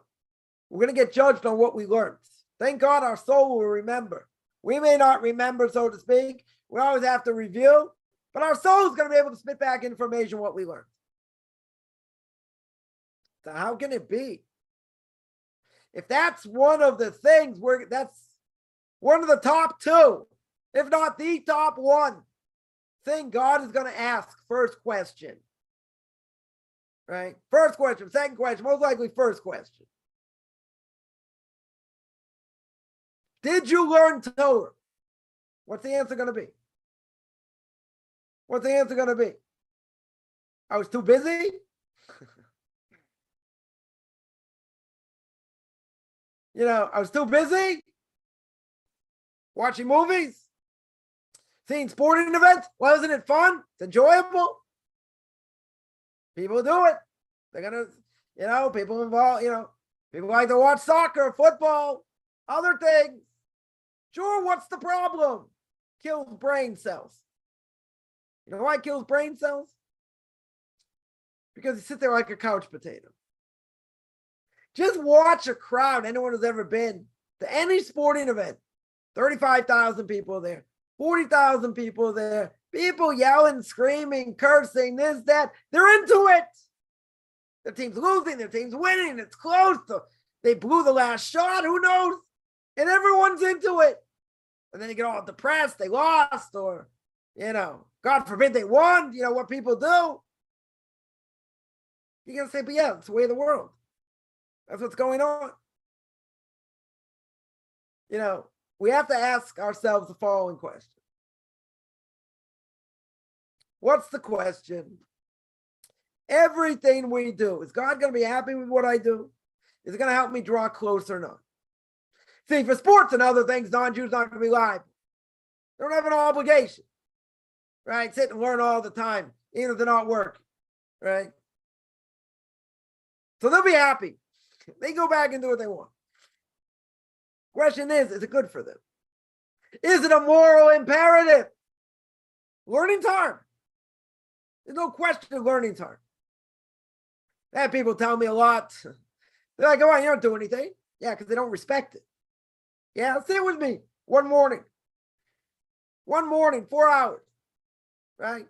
going to get judged on what we learned. Thank God our soul will remember. We may not remember, so to speak. We always have to review, but our soul is going to be able to spit back information what we learned. So how can it be? If that's one of the things, that's one of the top two, if not the top one thing God is going to ask first question. Right? First question, second question, most likely first question. Did you learn Torah? What's the answer going to be? What's the answer going to be? I was too busy? I was too busy watching movies, seeing sporting events. Wasn't it fun? It's enjoyable. People do it. They're going to, people involved, people like to watch soccer, football, other things. Sure, what's the problem? Kills brain cells. You know why it kills brain cells? Because you sit there like a couch potato. Just watch a crowd, anyone who's ever been to any sporting event. 35,000 people there, 40,000 people there, people yelling, screaming, cursing, this, that. They're into it. Their team's losing, their team's winning, it's close. They blew the last shot, who knows? And everyone's into it. And then you get all depressed, they lost, or, God forbid they won, what people do. You're going to say, but yeah, it's the way of the world. That's what's going on. We have to ask ourselves the following question. What's the question? Everything we do, is God going to be happy with what I do? Is it going to help me draw closer or not? See, for sports and other things, non-Jews not going to be liable. They don't have an obligation, right? Sit and learn all the time, even if they're not working, right? So they'll be happy. They go back and do what they want. Question is it good for them? Is it a moral imperative? Learning time. There's no question of learning time. I have people tell me a lot. They're like, oh, you don't do anything. Yeah, because they don't respect it. Yeah, sit with me one morning. 4 hours. Right?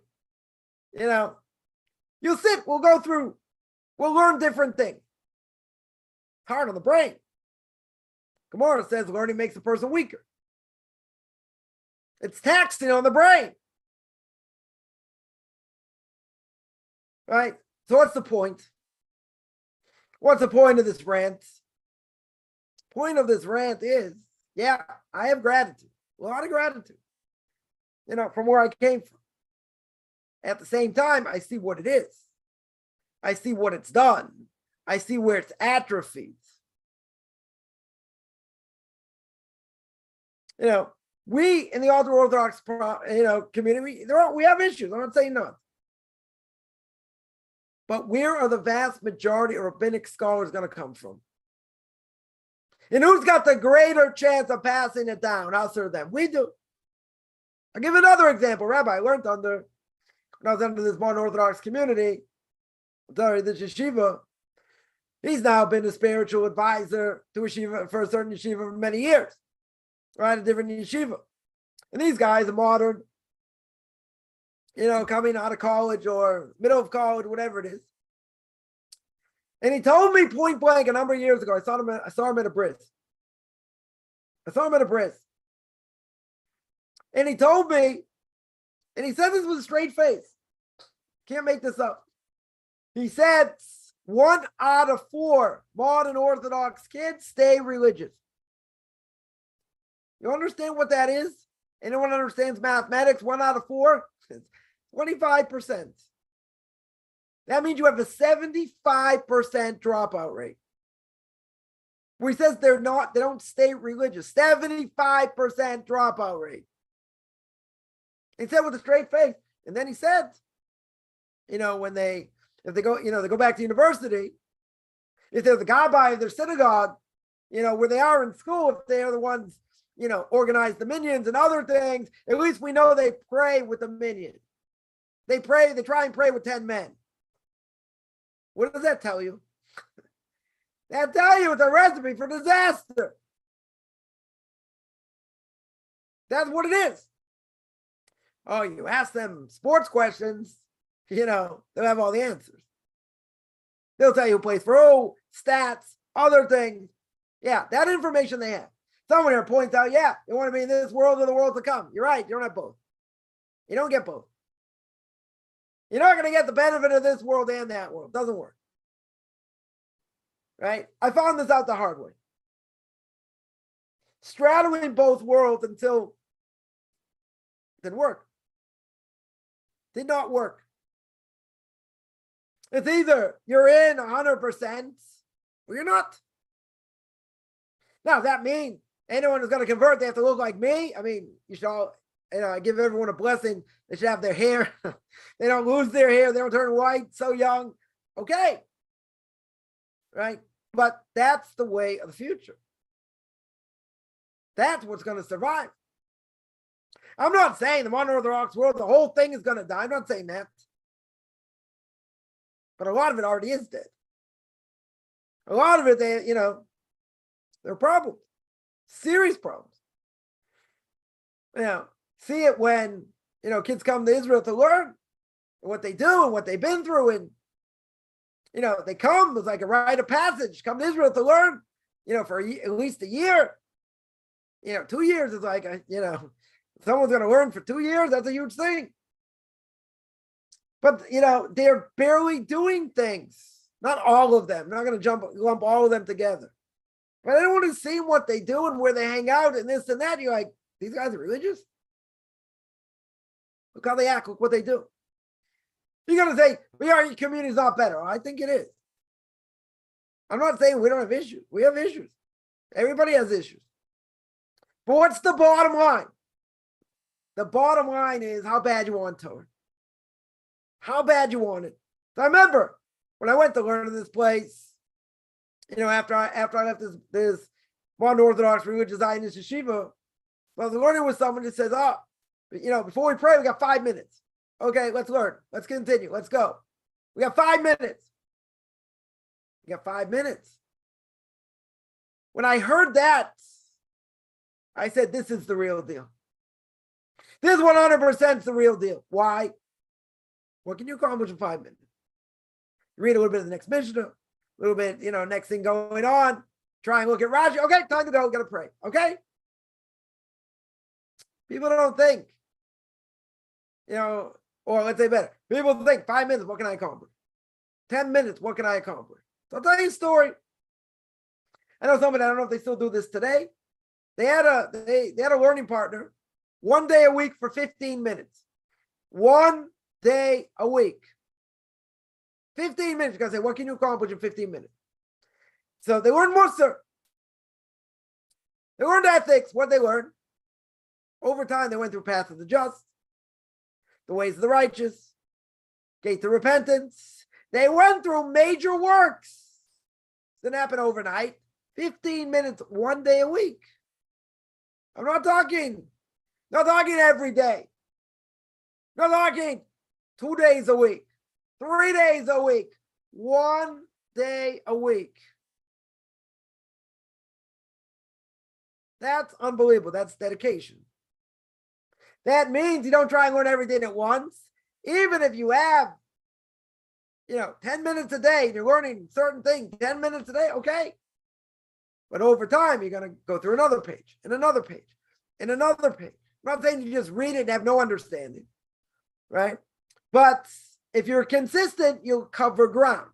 You'll sit, we'll go through, we'll learn different things. Hard on the brain. Gemara says learning makes a person weaker. It's taxing on the brain. Right? So what's the point? What's the point of this rant? The point of this rant is, yeah, I have gratitude. A lot of gratitude. From where I came from. At the same time, I see what it is. I see what it's done. I see where it's atrophied. We in the Orthodox, community, we have issues. I'm not saying none. But where are the vast majority of rabbinic scholars going to come from? And who's got the greater chance of passing it down? Us or them? We do. I'll give another example. Rabbi, I learned when I was under this Modern Orthodox community, this yeshiva, he's now been a spiritual advisor to a yeshiva for a certain yeshiva for many years, right? A different yeshiva. And these guys are modern, coming out of college or middle of college, whatever it is. And he told me point blank a number of years ago, I saw him at a bris. And he told me, and he said this with a straight face. Can't make this up. He said 1 out of 4 modern Orthodox kids stay religious. You understand what that is? Anyone understands mathematics? 1 out of 4? 25%. That means you have a 75% dropout rate. Where he says they don't stay religious. 75% dropout rate. He said with a straight face. And then he said, if they go back to university, If they're the gabbai of their synagogue, where they are in school, if they are the ones, organize the minions and other things, at least we know they pray with the minion. They try and pray with 10 men. What does that tell you? That tell you it's a recipe for disaster. That's what it is. Oh, you ask them sports questions, they'll have all the answers. They'll tell you who plays for who, stats, other things. Yeah, that information they have. Someone here points out, yeah, you want to be in this world or the world to come. You're right, you don't have both. You don't get both. You're not going to get the benefit of this world and that world. It doesn't work. Right? I found this out the hard way. Straddling both worlds until it didn't work. Did not work. It's either you're in 100% or you're not. Now, does that mean anyone who's going to convert, they have to look like me? I mean, you should all, I give everyone a blessing. They should have their hair. They don't lose their hair. They don't turn white so young. Okay. Right? But that's the way of the future. That's what's going to survive. I'm not saying the modern Orthodox world, the whole thing is going to die. I'm not saying that. But a lot of it already is dead. A lot of it, there are problems. Serious problems. See it when, kids come to Israel to learn what they do and what they've been through. And, they come, it's like a rite of passage, come to Israel to learn, for at least a year. 2 years is like, someone's going to learn for 2 years. That's a huge thing. But, they're barely doing things. Not all of them. I'm not going to lump all of them together. But anyone who's seen what they do and where they hang out and this and that, you're like, these guys are religious? Look how they act. Look what they do. You're going to say, your community is not better. I think it is. I'm not saying we don't have issues. We have issues. Everybody has issues. But what's the bottom line? The bottom line is how bad you want Torah. How bad you want it. So I remember when I went to learn in this place, after I left this Modern Orthodox religious Zionist yeshiva, well, the learning with someone that says, before we pray, we got 5 minutes. Okay, let's learn. Let's continue. Let's go. We got 5 minutes. We got 5 minutes. When I heard that, I said, this is the real deal. This 100% is the real deal. Why? What can you accomplish in 5 minutes? You read a little bit of the next Mishnah, a little bit, next thing going on. Try and look at Rashi. Okay, time to go. Got to pray. Okay? People don't think, or let's say better. People think 5 minutes, what can I accomplish? 10 minutes, what can I accomplish? So I'll tell you a story. I know somebody, I don't know if they still do this today. They had a learning partner 1 day a week for 15 minutes. 1 day a week. 15 minutes. You gotta say, what can you accomplish in 15 minutes? So they learned Musar. They learned ethics. What they learned? Over time, they went through path of the just, the ways of the righteous, gate to repentance. They went through major works. Didn't happen overnight. 15 minutes, 1 day a week. I'm not talking every day. I'm not talking 2 days a week, 3 days a week, 1 day a week. That's unbelievable. That's dedication. That means you don't try and learn everything at once. Even if you have, 10 minutes a day, and you're learning certain things, 10 minutes a day, okay. But over time, you're going to go through another page, and another page, and another page. I'm not saying you just read it and have no understanding, right? But if you're consistent, you'll cover ground.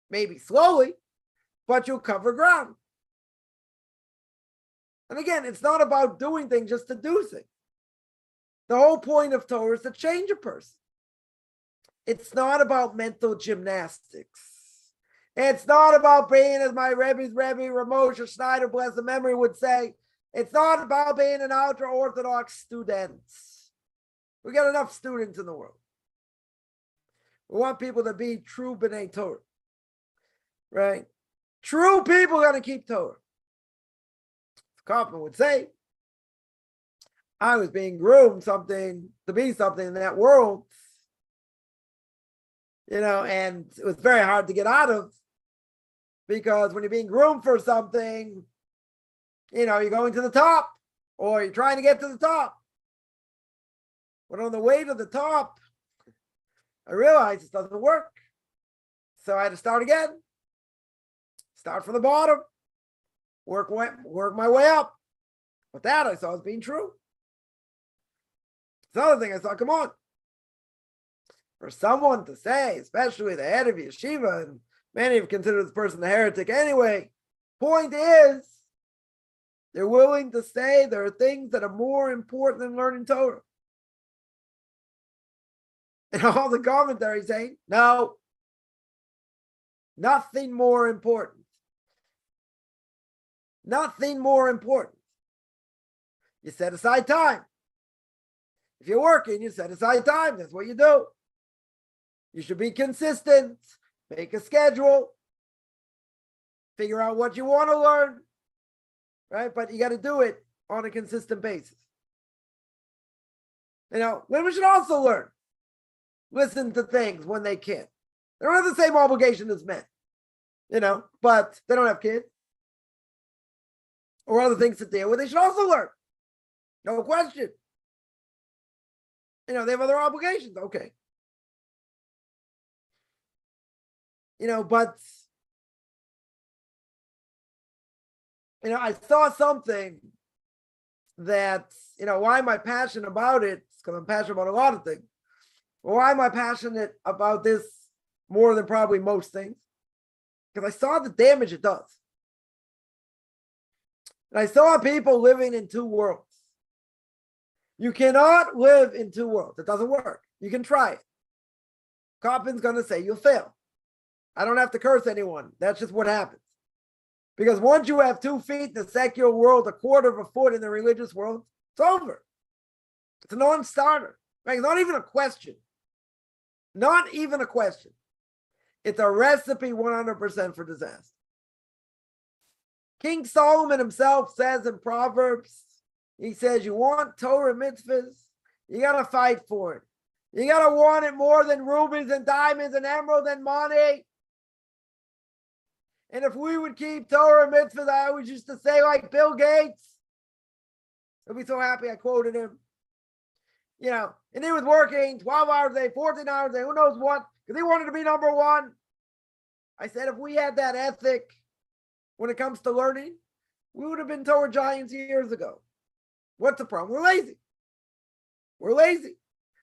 Maybe slowly, but you'll cover ground. And again, it's not about doing things just to do things. The whole point of Torah is to change a person. It's not about mental gymnastics. It's not about being, as my Rebbe's Rebbe, Ramosha Schneider, blessed memory, would say, it's not about being an ultra-Orthodox student. We got enough students in the world. We want people to be true B'nai Torah, right? True people are going to keep Torah. Kaufman would say, I was being groomed to be something in that world, and it was very hard to get out of, because when you're being groomed for something, you're going to the top, or you're trying to get to the top. But on the way to the top, I realized it doesn't work. So I had to start again. Start from the bottom. Work my way up. But that I saw as being true. It's another thing I thought, come on. For someone to say, especially the head of yeshiva, and many have considered this person a heretic anyway, point is, they're willing to say there are things that are more important than learning Torah. And all the commentaries saying, no, nothing more important. Nothing more important. You set aside time. If you're working, you set aside time. That's what you do. You should be consistent. Make a schedule. Figure out what you want to learn. Right? But you got to do it on a consistent basis. Women should also learn. Listen to things when they can. They don't have the same obligation as men. But they don't have kids. Or other things to deal with. They should also learn. No question. They have other obligations. Okay. But I saw something that, why am I passionate about it? It's because I'm passionate about a lot of things. But why am I passionate about this more than probably most things? Because I saw the damage it does. And I saw people living in two worlds. You cannot live in two worlds. It doesn't work. You can try it. Coppin's going to say you'll fail. I don't have to curse anyone. That's just what happens. Because once you have 2 feet in the secular world, a quarter of a foot in the religious world, it's over. It's a non-starter. Right? It's not even a question. Not even a question. It's a recipe 100% for disaster. King Solomon himself says in Proverbs, he says, you want Torah mitzvahs, you got to fight for it. You got to want it more than rubies and diamonds and emeralds and money. And if we would keep Torah mitzvahs, I always used to say, like Bill Gates, I'd be so happy I quoted him. And he was working 12 hours a day, 14 hours a day, who knows what, because he wanted to be number one. I said, if we had that ethic when it comes to learning, we would have been Torah giants years ago. What's the problem? We're lazy. We're lazy.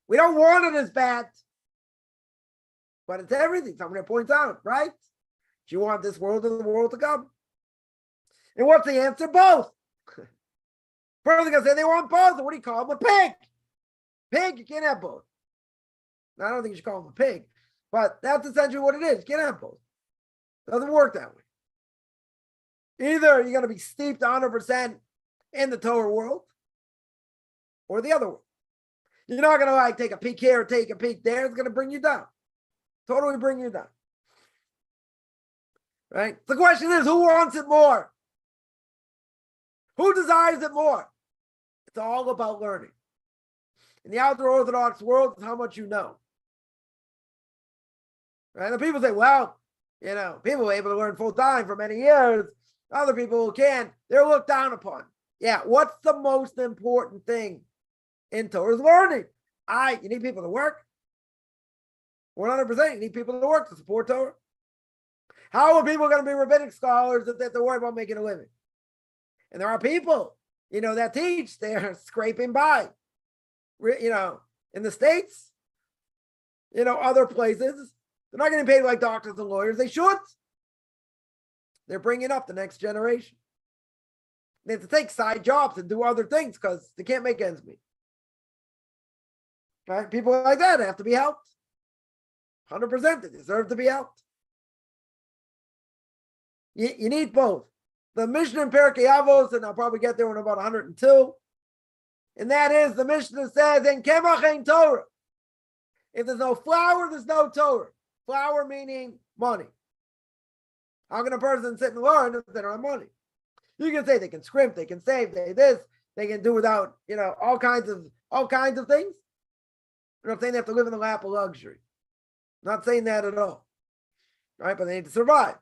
We don't want it as bad. But it's everything. Somebody points out, right? Do you want this world and the world to come? And what's the answer? Both. First thing I say, they want both. What do you call them? A pig. Pig, you can't have both. Now, I don't think you should call them a pig. But that's essentially what it is. You can't have both. It doesn't work that way. Either you're going to be steeped 100% in the Torah world, or the other world. You're not going to take a peek here or take a peek there. It's going to bring you down. Totally bring you down. Right? The question is, who wants it more? Who desires it more? It's all about learning. In the outer Orthodox world, it's how much you know. Right? And people say, well, people are able to learn full time for many years. Other people who can't, they're looked down upon. Yeah, what's the most important thing in Torah is learning. You need people to work. 100%, you need people to work to support Torah. How are people going to be rabbinic scholars if they have to worry about making a living? And there are people, that teach, they're scraping by. In the States, other places, they're not getting paid like doctors and lawyers. They should. They're bringing up the next generation. They have to take side jobs and do other things because they can't make ends meet. Right? People like that have to be helped. 100%, they deserve to be helped. You need both. The Mishnah in Pirkei Avos, and I'll probably get there in about 102. And that is, the Mishnah says, "En kemach ein Torah." If there's no flour, there's no Torah. Flour meaning money. How can a person sit and learn if they don't have money? You can say they can scrimp, they can save, they can do without, all kinds of things. I'm not saying they have to live in the lap of luxury. I'm not saying that at all. Right? But they need to survive.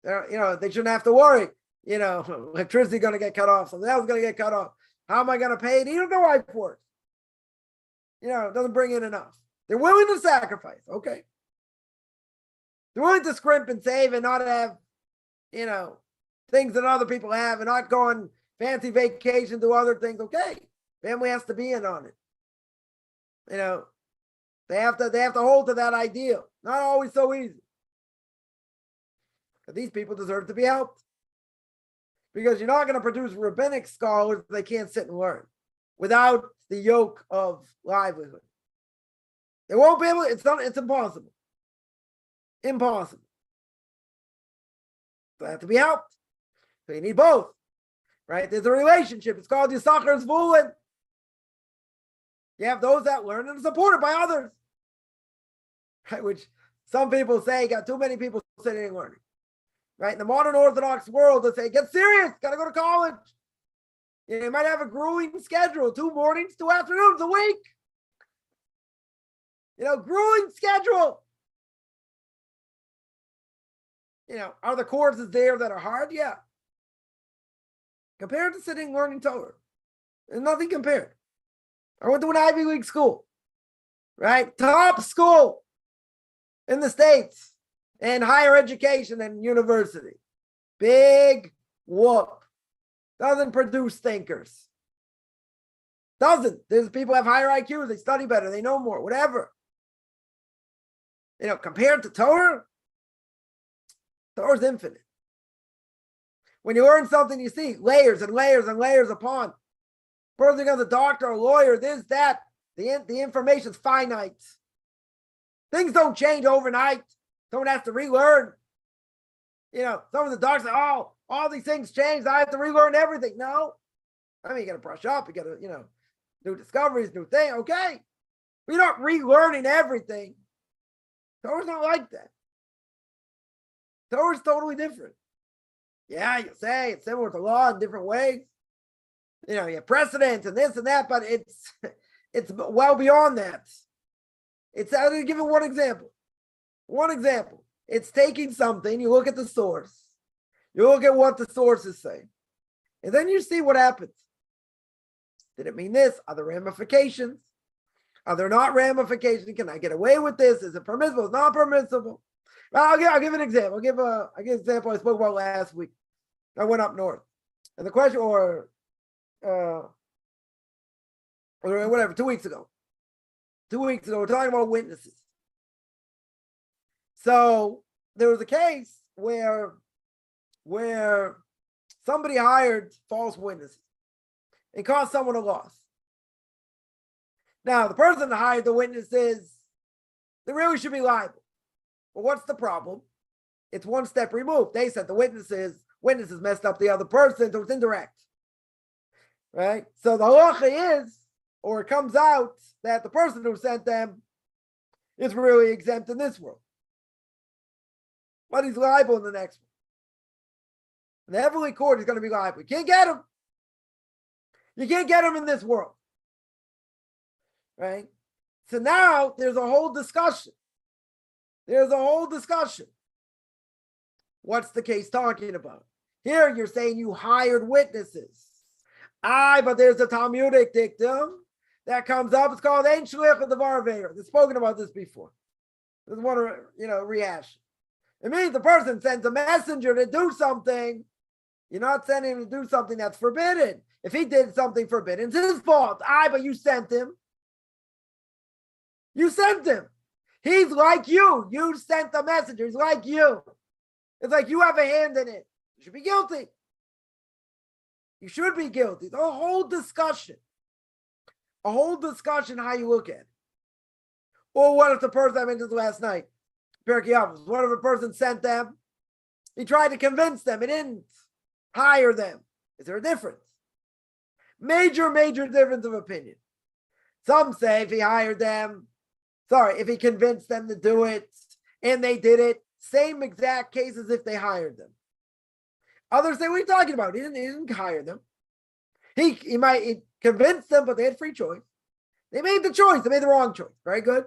They shouldn't have to worry. Electricity going to get cut off. Something else is going to get cut off. How am I going to pay it? Even the wife works. It doesn't bring in enough. They're willing to sacrifice. Okay. They're willing to scrimp and save and not have, things that other people have and not go on fancy vacation, do other things. Okay. Family has to be in on it. They have to hold to that ideal. Not always so easy. But these people deserve to be helped. Because you're not going to produce rabbinic scholars if they can't sit and learn without the yoke of livelihood. They won't be able, it's impossible. Impossible. So they have to be helped. So you need both. Right? There's a relationship. It's called Yisachar Zvulun. You have those that learn and are supported by others. Right? Which some people say got too many people sitting and learning. Right? In the modern Orthodox world, they say, get serious, got to go to college. You might have a grueling schedule, 2 mornings, 2 afternoons a week. Grueling schedule. Are the courses there that are hard? Yeah. Compared to sitting learning Torah, there's nothing compared. I went to an Ivy League school, right? Top school in the States. And higher education and university. Big whoop. Doesn't produce thinkers. Doesn't. There's people have higher IQs, they study better, they know more, whatever. Compared to Torah, Torah's infinite. When you learn something, you see layers and layers and layers upon. Person becomes a doctor, a lawyer, this, that. The information's finite. Things don't change overnight. Someone has to relearn. Some of the docs say, oh, all these things changed. I have to relearn everything. No. You got to brush up. You got to, new discoveries, new thing. Okay. But you're not relearning everything. Torah's not like that. Torah's totally different. Yeah, you say it's similar to law in different ways. You have precedents and this and that, but it's well beyond that. I'll give you one example. One example, it's taking something, you look at the source, you look at what the source is saying, and then you see what happens. Did it mean this? Are there ramifications? Are there not ramifications? Can I get away with this? Is it permissible? It's not permissible. Well, I'll give an example. I'll give an example I spoke about last week. I went up north. And the question, or whatever, 2 weeks ago. 2 weeks ago, we're talking about witnesses. So there was a case where somebody hired false witnesses and caused someone a loss. Now, the person that hired the witnesses, they really should be liable. But what's the problem? It's one step removed. They said the witnesses messed up the other person, so it's indirect. Right? So the halacha is, or it comes out, that the person who sent them is really exempt in this world. But he's liable in the next one. In the heavenly court, he's going to be liable. You can't get him. You can't get him in this world. Right? So now there's a whole discussion. What's the case talking about? Here you're saying you hired witnesses. But there's a Talmudic dictum that comes up. It's called Ein Shliach L'Davar Ve'er. They've spoken about this before. There's one, rehash. It means the person sends a messenger to do something. You're not sending him to do something that's forbidden. If he did something forbidden, it's his fault. But you sent him. You sent him. He's like you. You sent the messenger. He's like you. It's like you have a hand in it. You should be guilty. You should be guilty. It's a whole discussion. How you look at it. Or what if the person I mentioned last night, Pirkei Avos, what if a person sent them? He tried to convince them. He didn't hire them. Is there a difference? Major difference of opinion. Some say if he convinced them to do it and they did it, Same exact case as if they hired them. Others say, what are you talking about? He didn't hire them. He might convince them, but they had free choice. They made the choice. They made the wrong choice. Very good.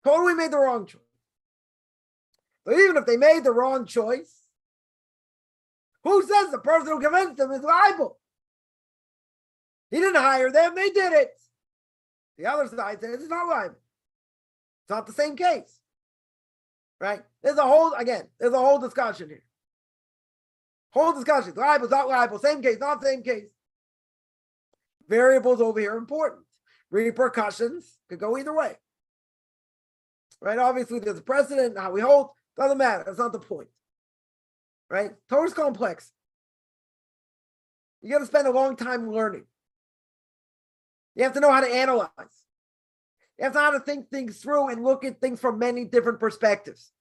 Totally made the wrong choice. But even if they made the wrong choice, who says the person who convinced them is liable? He didn't hire them. They did it. The other side says it's not liable. It's not the same case. Right? There's a whole discussion here. Whole discussion. Liable, not liable. Same case, not same case. Variables over here are important. Repercussions could go either way. Right? Obviously, there's a precedent. How we hold doesn't matter. That's not the point. Right? Torah's complex. You got to spend a long time learning. You have to know how to analyze. You have to know how to think things through and look at things from many different perspectives.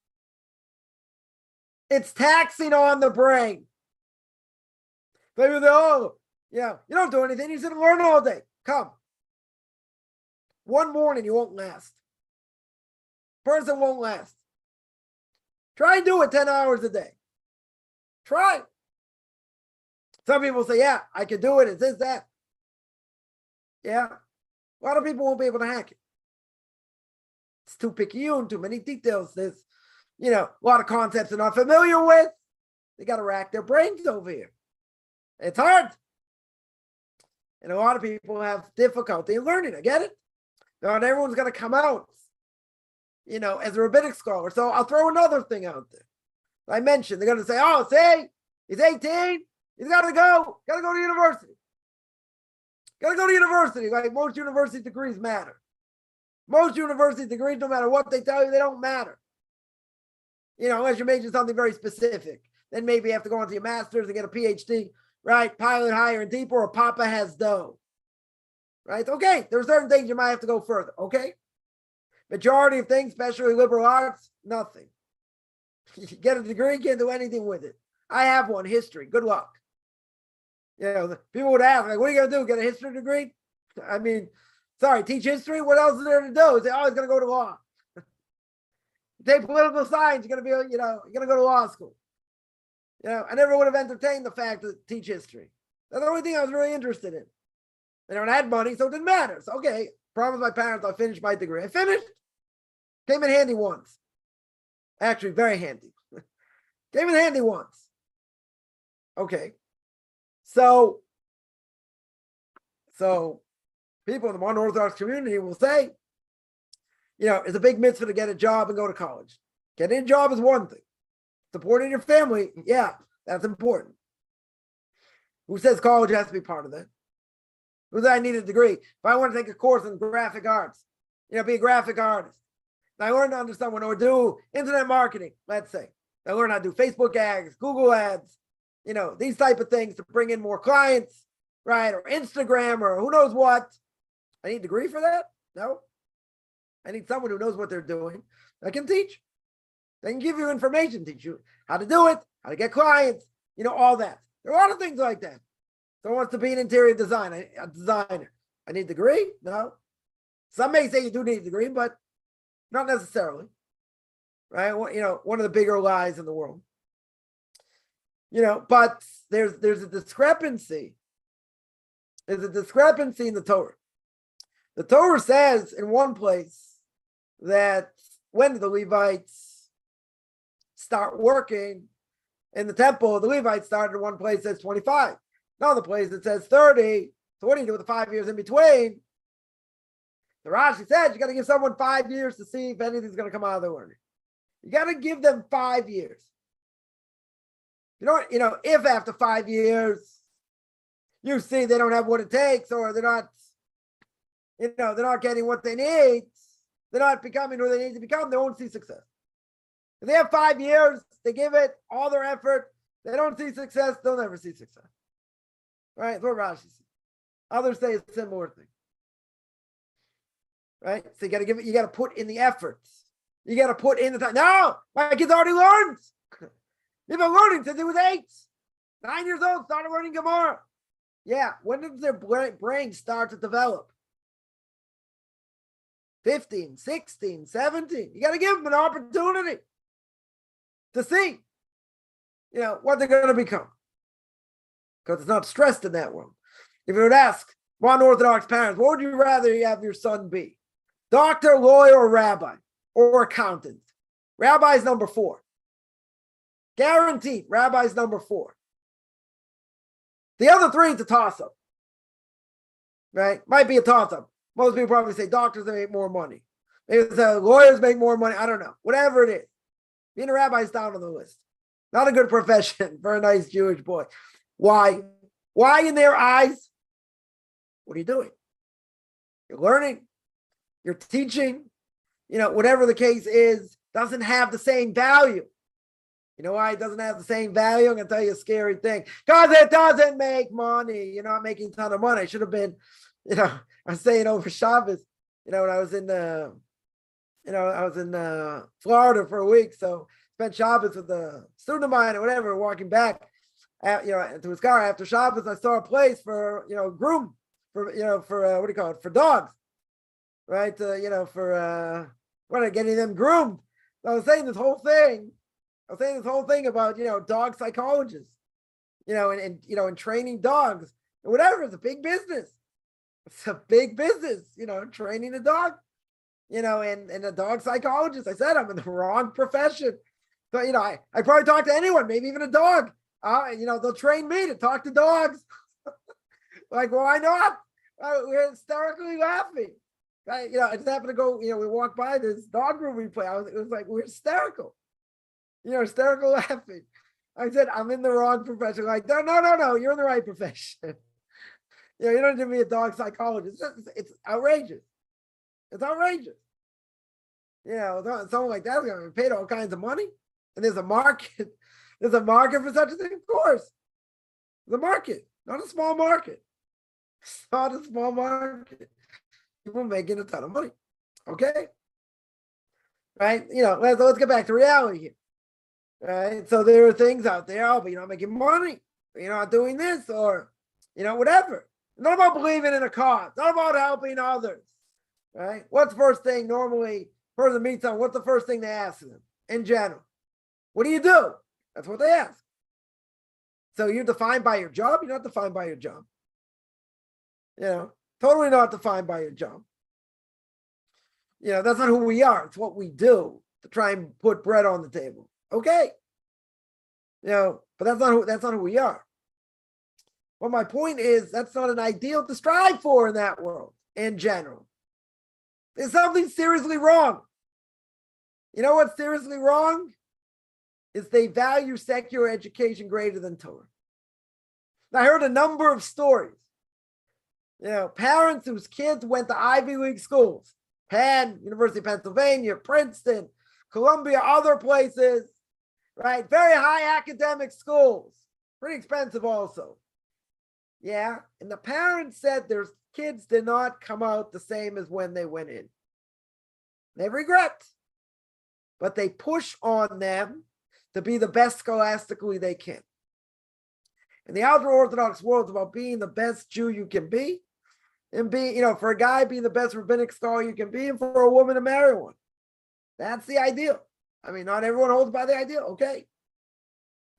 It's taxing on the brain. Maybe you don't do anything. You sit and learn all day. Come. One morning, you won't last. Person won't last. Try and do it 10 hours a day. Try. Some people say, yeah, I can do it. It's this, that. Yeah. A lot of people won't be able to hack it. It's too picayune, too many details. There's, a lot of concepts they're not familiar with. They got to rack their brains over here. It's hard. And a lot of people have difficulty in learning. I get it. Not everyone's going to come out, as a rabbinic scholar. So I'll throw another thing out there. I mentioned, they're going to say, oh, see, he's 18. He's got to go to university. Got to go to university. Like most university degrees matter. Most university degrees, no matter what they tell you, they don't matter. Unless you're majoring something very specific. Then maybe you have to go on to your master's and get a PhD, right? Pilot higher and deeper, or Papa has dough. Right? Okay, there are certain things you might have to go further. Okay? Majority of things, especially liberal arts, nothing. You get a degree, you can't do anything with it. I have one, history. Good luck. People would ask, like, what are you going to do? Get a history degree? I mean, sorry, teach history? What else is there to do? Say, oh, he's going to go to law. Take political science, you're going to be, you're going to go to law school. I never would have entertained the fact to teach history. That's the only thing I was really interested in. I don't have money, so it didn't matter. So, okay, promised my parents I'll finish my degree. I finished. Came in handy once. Actually, very handy. Came in handy once. Okay. So people in the modern Orthodox community will say, it's a big mitzvah to get a job and go to college. Getting a job is one thing. Supporting your family, yeah, that's important. Who says college has to be part of that? Who says I need a degree? If I want to take a course in graphic arts, be a graphic artist. And I learn to understand when I do internet marketing, let's say. I learn how to do Facebook ads, Google ads, these type of things to bring in more clients, right? Or Instagram or who knows what. I need a degree for that? No. I need someone who knows what they're doing. I can teach. They can give you information, teach you how to do it, how to get clients, all that. There are a lot of things like that. Someone wants to be an interior designer. I need a degree? No. Some may say you do need a degree, but not necessarily. Right? One of the bigger lies in the world. But there's a discrepancy. There's a discrepancy in the Torah. The Torah says in one place that when the Levites start working in the temple, the Levites started in one place that says 25. Another place that says 30. So what do you do with the 5 years in between? The Rashi said you got to give someone 5 years to see if anything's going to come out of their learning. You got to give them 5 years. If after 5 years you see they don't have what it takes, or they're not, they're not getting what they need, they're not becoming who they need to become, they won't see success. If they have 5 years, they give it all their effort, they don't see success, they'll never see success. Right? That's what Rashi says. Others say a similar thing. Right? So you got to put in the efforts. You got to put in the time. No, my kids already learned. They've been learning since he was 8. 9 years old, started learning Gemara. Yeah, when does their brain start to develop? 15, 16, 17. You got to give them an opportunity. to see, what they're going to become. Because it's not stressed in that world. If you would ask modern Orthodox parents, what would you rather have your son be? Doctor, lawyer, or rabbi, or accountant? Rabbi's number 4. Guaranteed, rabbi's number 4. The other 3, it's a toss-up. Right? Might be a toss-up. Most people probably say doctors make more money. Maybe lawyers make more money. I don't know. Whatever it is. Being a rabbi is down on the list. Not a good profession for a nice Jewish boy. Why? Why in their eyes? What are you doing? You're learning. You're teaching. Whatever the case is, doesn't have the same value. You know why it doesn't have the same value? I'm going to tell you a scary thing. Because it doesn't make money. You're not making a ton of money. I should have been, I was saying over Shabbos, when I was in Florida for a week. So spent Shabbos with a student of mine or whatever, walking back, to his car after Shabbos. I saw a place for, groom, for, for what do you call it? For dogs, right? Getting them groomed. So I was saying this whole thing about, dog psychologists, and training dogs and whatever. It's a big business. It's a big business, training a dog, and a dog psychologist. I said, I'm in the wrong profession. So, I probably talk to anyone, maybe even a dog. They'll train me to talk to dogs. Like, why not? We're hysterically laughing. I just happened to go, we walked by this dog room we play. It was like, we're hysterical. Hysterical laughing. I said, I'm in the wrong profession. Like, no, you're in the right profession. You don't need to be a dog psychologist. It's outrageous. It's outrageous. Someone like that's going to be paid all kinds of money. And there's a market. There's a market for such a thing, of course. The market, not a small market. It's not a small market. People making a ton of money. Okay? Right? Let's get back to reality here. Right? So there are things out there, but you're not making money. You're not doing this or, whatever. It's not about believing in a cause. It's not about helping others. Right? What's the first thing normally, person meets someone, what's the first thing they ask them in general? What do you do? That's what they ask. So you're defined by your job? You're not defined by your job. Totally not defined by your job. That's not who we are. It's what we do to try and put bread on the table. Okay. But that's not who we are. But my point is, that's not an ideal to strive for in that world in general. There's something seriously wrong. You know what's seriously wrong? Is they value secular education greater than Torah. I heard a number of stories. Parents whose kids went to Ivy League schools, Penn, University of Pennsylvania, Princeton, Columbia, other places, right? Very high academic schools, pretty expensive also. Yeah, and the parents said their kids did not come out the same as when they went in. They regret, but they push on them to be the best scholastically they can. In the outer Orthodox world, it's about being the best Jew you can be, and be, for a guy, being the best rabbinic scholar you can be, and for a woman to marry one. That's the ideal. I mean, not everyone holds by the ideal, okay?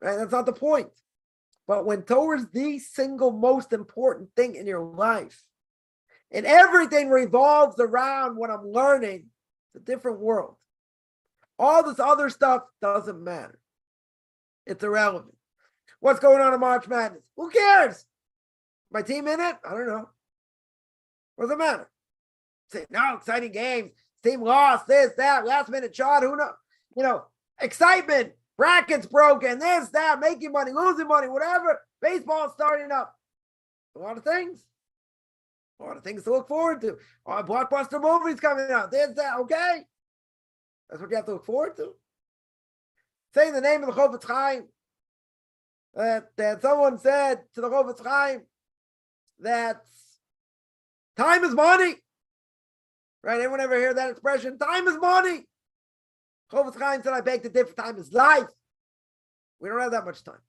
Right? That's not the point. But when Torah is the single most important thing in your life, and everything revolves around what I'm learning, it's a different world. All this other stuff doesn't matter. It's irrelevant. What's going on in March Madness? Who cares? My team in it? I don't know. What does it matter? Say, no, exciting games. Team lost, this, that, last minute shot, who knows? Excitement, brackets broken, this, that, making money, losing money, whatever. Baseball starting up. A lot of things. A lot of things to look forward to. Blockbuster movies coming out. This, that, okay? That's what you have to look forward to. Say the name of the Chofetz Chaim. That someone said to the Chofetz Chaim that time is money. Right? Anyone ever hear that expression? Time is money. Chofetz Chaim said, I beg to differ, time is life. We don't have that much time.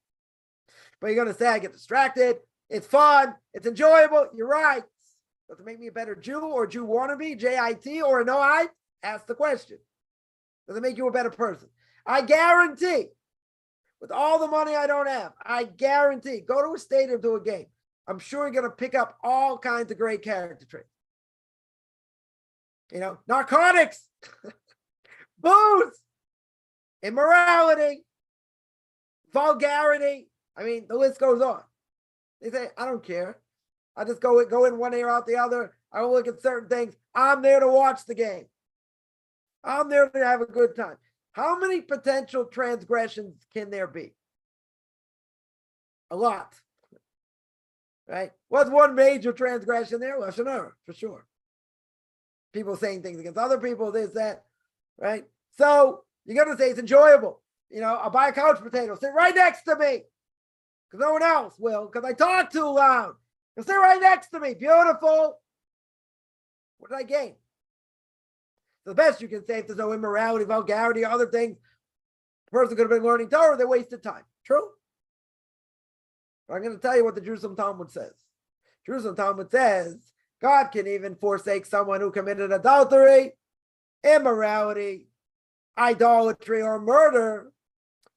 But you're going to say, I get distracted. It's fun. It's enjoyable. You're right. Does it make me a better Jew or Jew wannabe, J-I-T, or a no-I? Ask the question. Does it make you a better person? I guarantee, with all the money I don't have, I guarantee, go to a stadium to a game. I'm sure you're going to pick up all kinds of great character traits. Narcotics, booze, immorality, vulgarity. I mean, the list goes on. They say, I don't care. I just go in one ear out the other. I don't look at certain things. I'm there to watch the game. I'm there to have a good time. How many potential transgressions can there be? A lot. Right? What's one major transgression there? Lashon hara, for sure. People saying things against other people, this, that, right? So you're going to say it's enjoyable. I'll buy a couch potato, sit right next to me, because no one else will, because I talk too loud. You'll sit right next to me. Beautiful. What did I gain? The best you can say, if there's no immorality, vulgarity, or other things, the person could have been learning Torah, they wasted time. True? But I'm going to tell you what the Jerusalem Talmud says. Jerusalem Talmud says, God can even forsake someone who committed adultery, immorality, idolatry, or murder.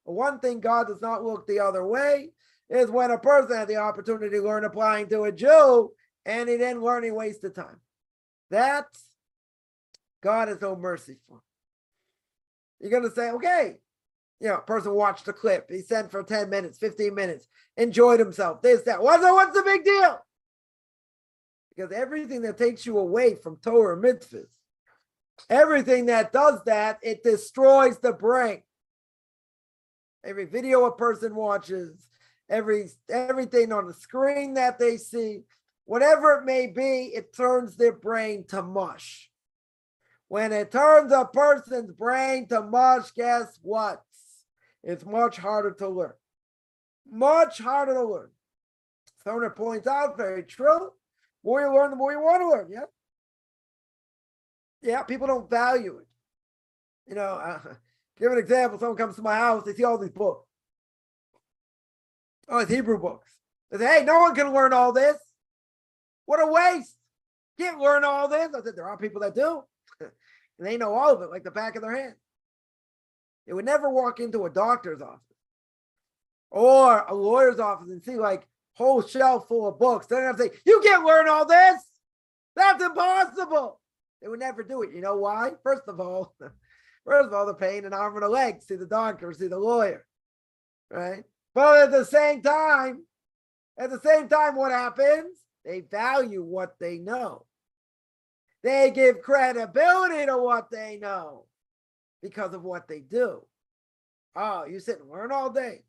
But one thing God does not look the other way is when a person had the opportunity to learn applying to a Jew, and he didn't learn, he wasted time. That God has no mercy for. You're going to say, okay, a person watched the clip. He sent for 10 minutes, 15 minutes, enjoyed himself, this, that. What's the big deal? Because everything that takes you away from Torah mitzvahs, everything that does that, it destroys the brain. Every video a person watches, everything on the screen that they see, whatever it may be, it turns their brain to mush. When it turns a person's brain to mush, guess what? It's much harder to learn. Much harder to learn. Someone points out, very true. The more you learn, the more you want to learn. Yeah. Yeah, people don't value it. Give an example. Someone comes to my house, they see all these books. Oh, it's Hebrew books. They say, hey, no one can learn all this. What a waste. Can't learn all this. I said, there are people that do. And they know all of it like the back of their hand. They would never walk into a doctor's office or a lawyer's office and see like whole shelf full of books. They're going to say, you can't learn all this. That's impossible. They would never do it. You know why? First of all, they're paying an arm and a leg to see the doctor, see the lawyer, right? But at the same time, what happens? They value what they know. They give credibility to what they know because of what they do. Oh, you sit and learn all day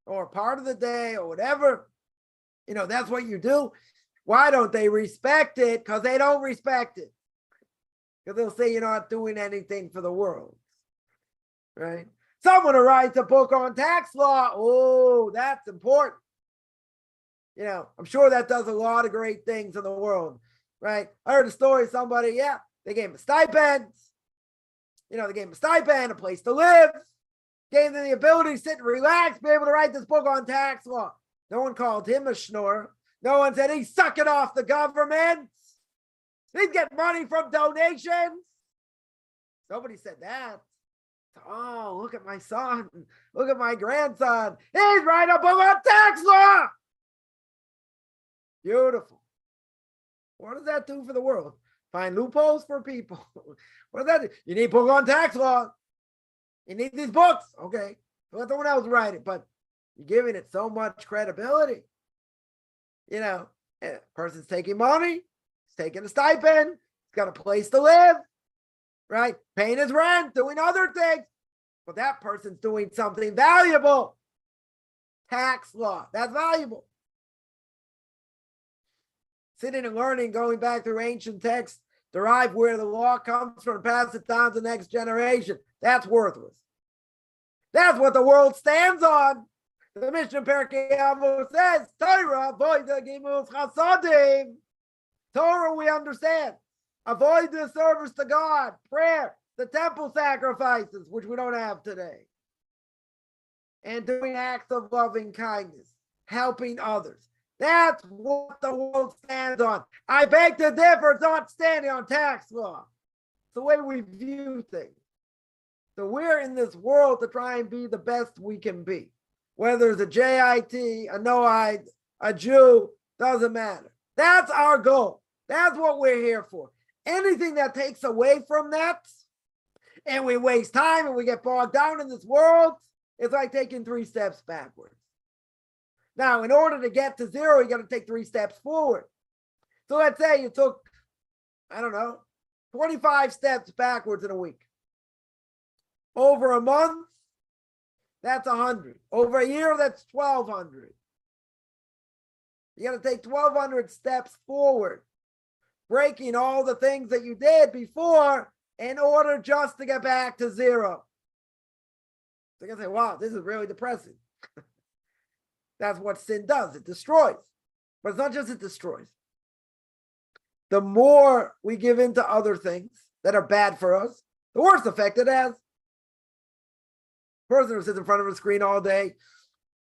or part of the day or whatever. That's what you do. Why don't they respect it? Because they don't respect it. Because they'll say you're not doing anything for the world. Right? Someone who writes a book on tax law. Oh, that's important. I'm sure that does a lot of great things in the world. Right? I heard a story of somebody, they gave him a stipend. They gave him a stipend, a place to live, gave them the ability to sit and relax, be able to write this book on tax law. No one called him a schnorr. No one said he's sucking off the government. He's getting money from donations. Nobody said that. Oh, look at my son. Look at my grandson. He's writing a book on tax law. Beautiful. What does that do for the world? Find loopholes for people. What does that do? You need a book on tax law. You need these books. Okay. Let someone else write it. But you're giving it so much credibility. Person's taking money. He's taking a stipend. He's got a place to live. Right? Paying his rent. Doing other things. But that person's doing something valuable. Tax law. That's valuable. Sitting and learning, going back through ancient texts, derive where the law comes from, pass it down to the next generation. That's worthless. That's what the world stands on. The Mishnah Perkei Avos says, Torah, avoid the gimus chasadim. Torah, we understand. Avoid the service to God, prayer, the temple sacrifices, which we don't have today. And doing acts of loving kindness, helping others. That's what the world stands on. I beg to differ. It's not standing on tax law. It's the way we view things. So we're in this world to try and be the best we can be. Whether it's a JIT, a Noahide, a Jew, doesn't matter. That's our goal. That's what we're here for. Anything that takes away from that, and we waste time and we get bogged down in this world, it's like taking 3 steps backwards. Now, in order to get to 0, you got to take 3 steps forward. So let's say you took, 25 steps backwards in a week. Over a month, that's 100. Over a year, that's 1,200. You got to take 1,200 steps forward, breaking all the things that you did before in order just to get back to 0. So you're going to say, wow, this is really depressing. That's what sin does. It destroys. But it's not just it destroys. The more we give in to other things that are bad for us, the worse effect it has. Person who sits in front of a screen all day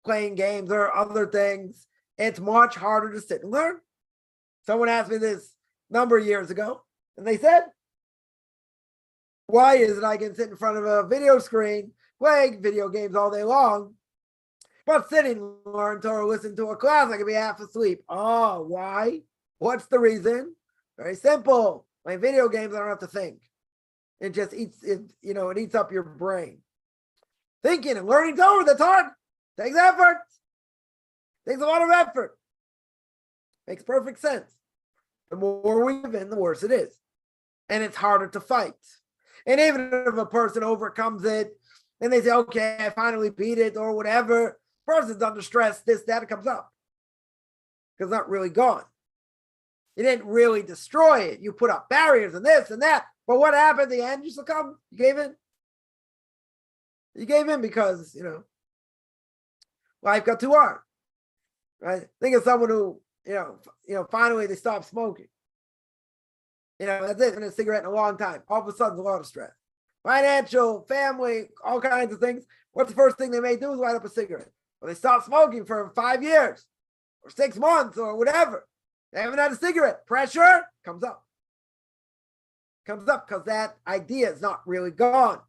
playing games or other things, it's much harder to sit and learn. Someone asked me this a number of years ago, and they said, why is it I can sit in front of a video screen playing video games all day long, but sitting and learn Torah, listen to a class, I can be half asleep? Oh, why? What's the reason? Very simple. My video games, I don't have to think. It just eats it, it eats up your brain. Thinking and learning Torah, that's hard. Takes effort. Takes a lot of effort. Makes perfect sense. The more we give in, the worse it is. And it's harder to fight. And even if a person overcomes it and they say, okay, I finally beat it or whatever, person's under stress, this, that, it comes up. Because it's not really gone. You didn't really destroy it. You put up barriers and this and that. But what happened at the end? You succumbed. You gave in. You gave in because, life got too hard. Right? Think of someone who, finally they stop smoking. That's it. And a cigarette in a long time. All of a sudden, a lot of stress. Financial, family, all kinds of things. What's the first thing they may do is light up a cigarette. Well, they stop smoking for 5 years or 6 months or whatever. They haven't had a cigarette. Pressure comes up. Comes up because that idea is not really gone.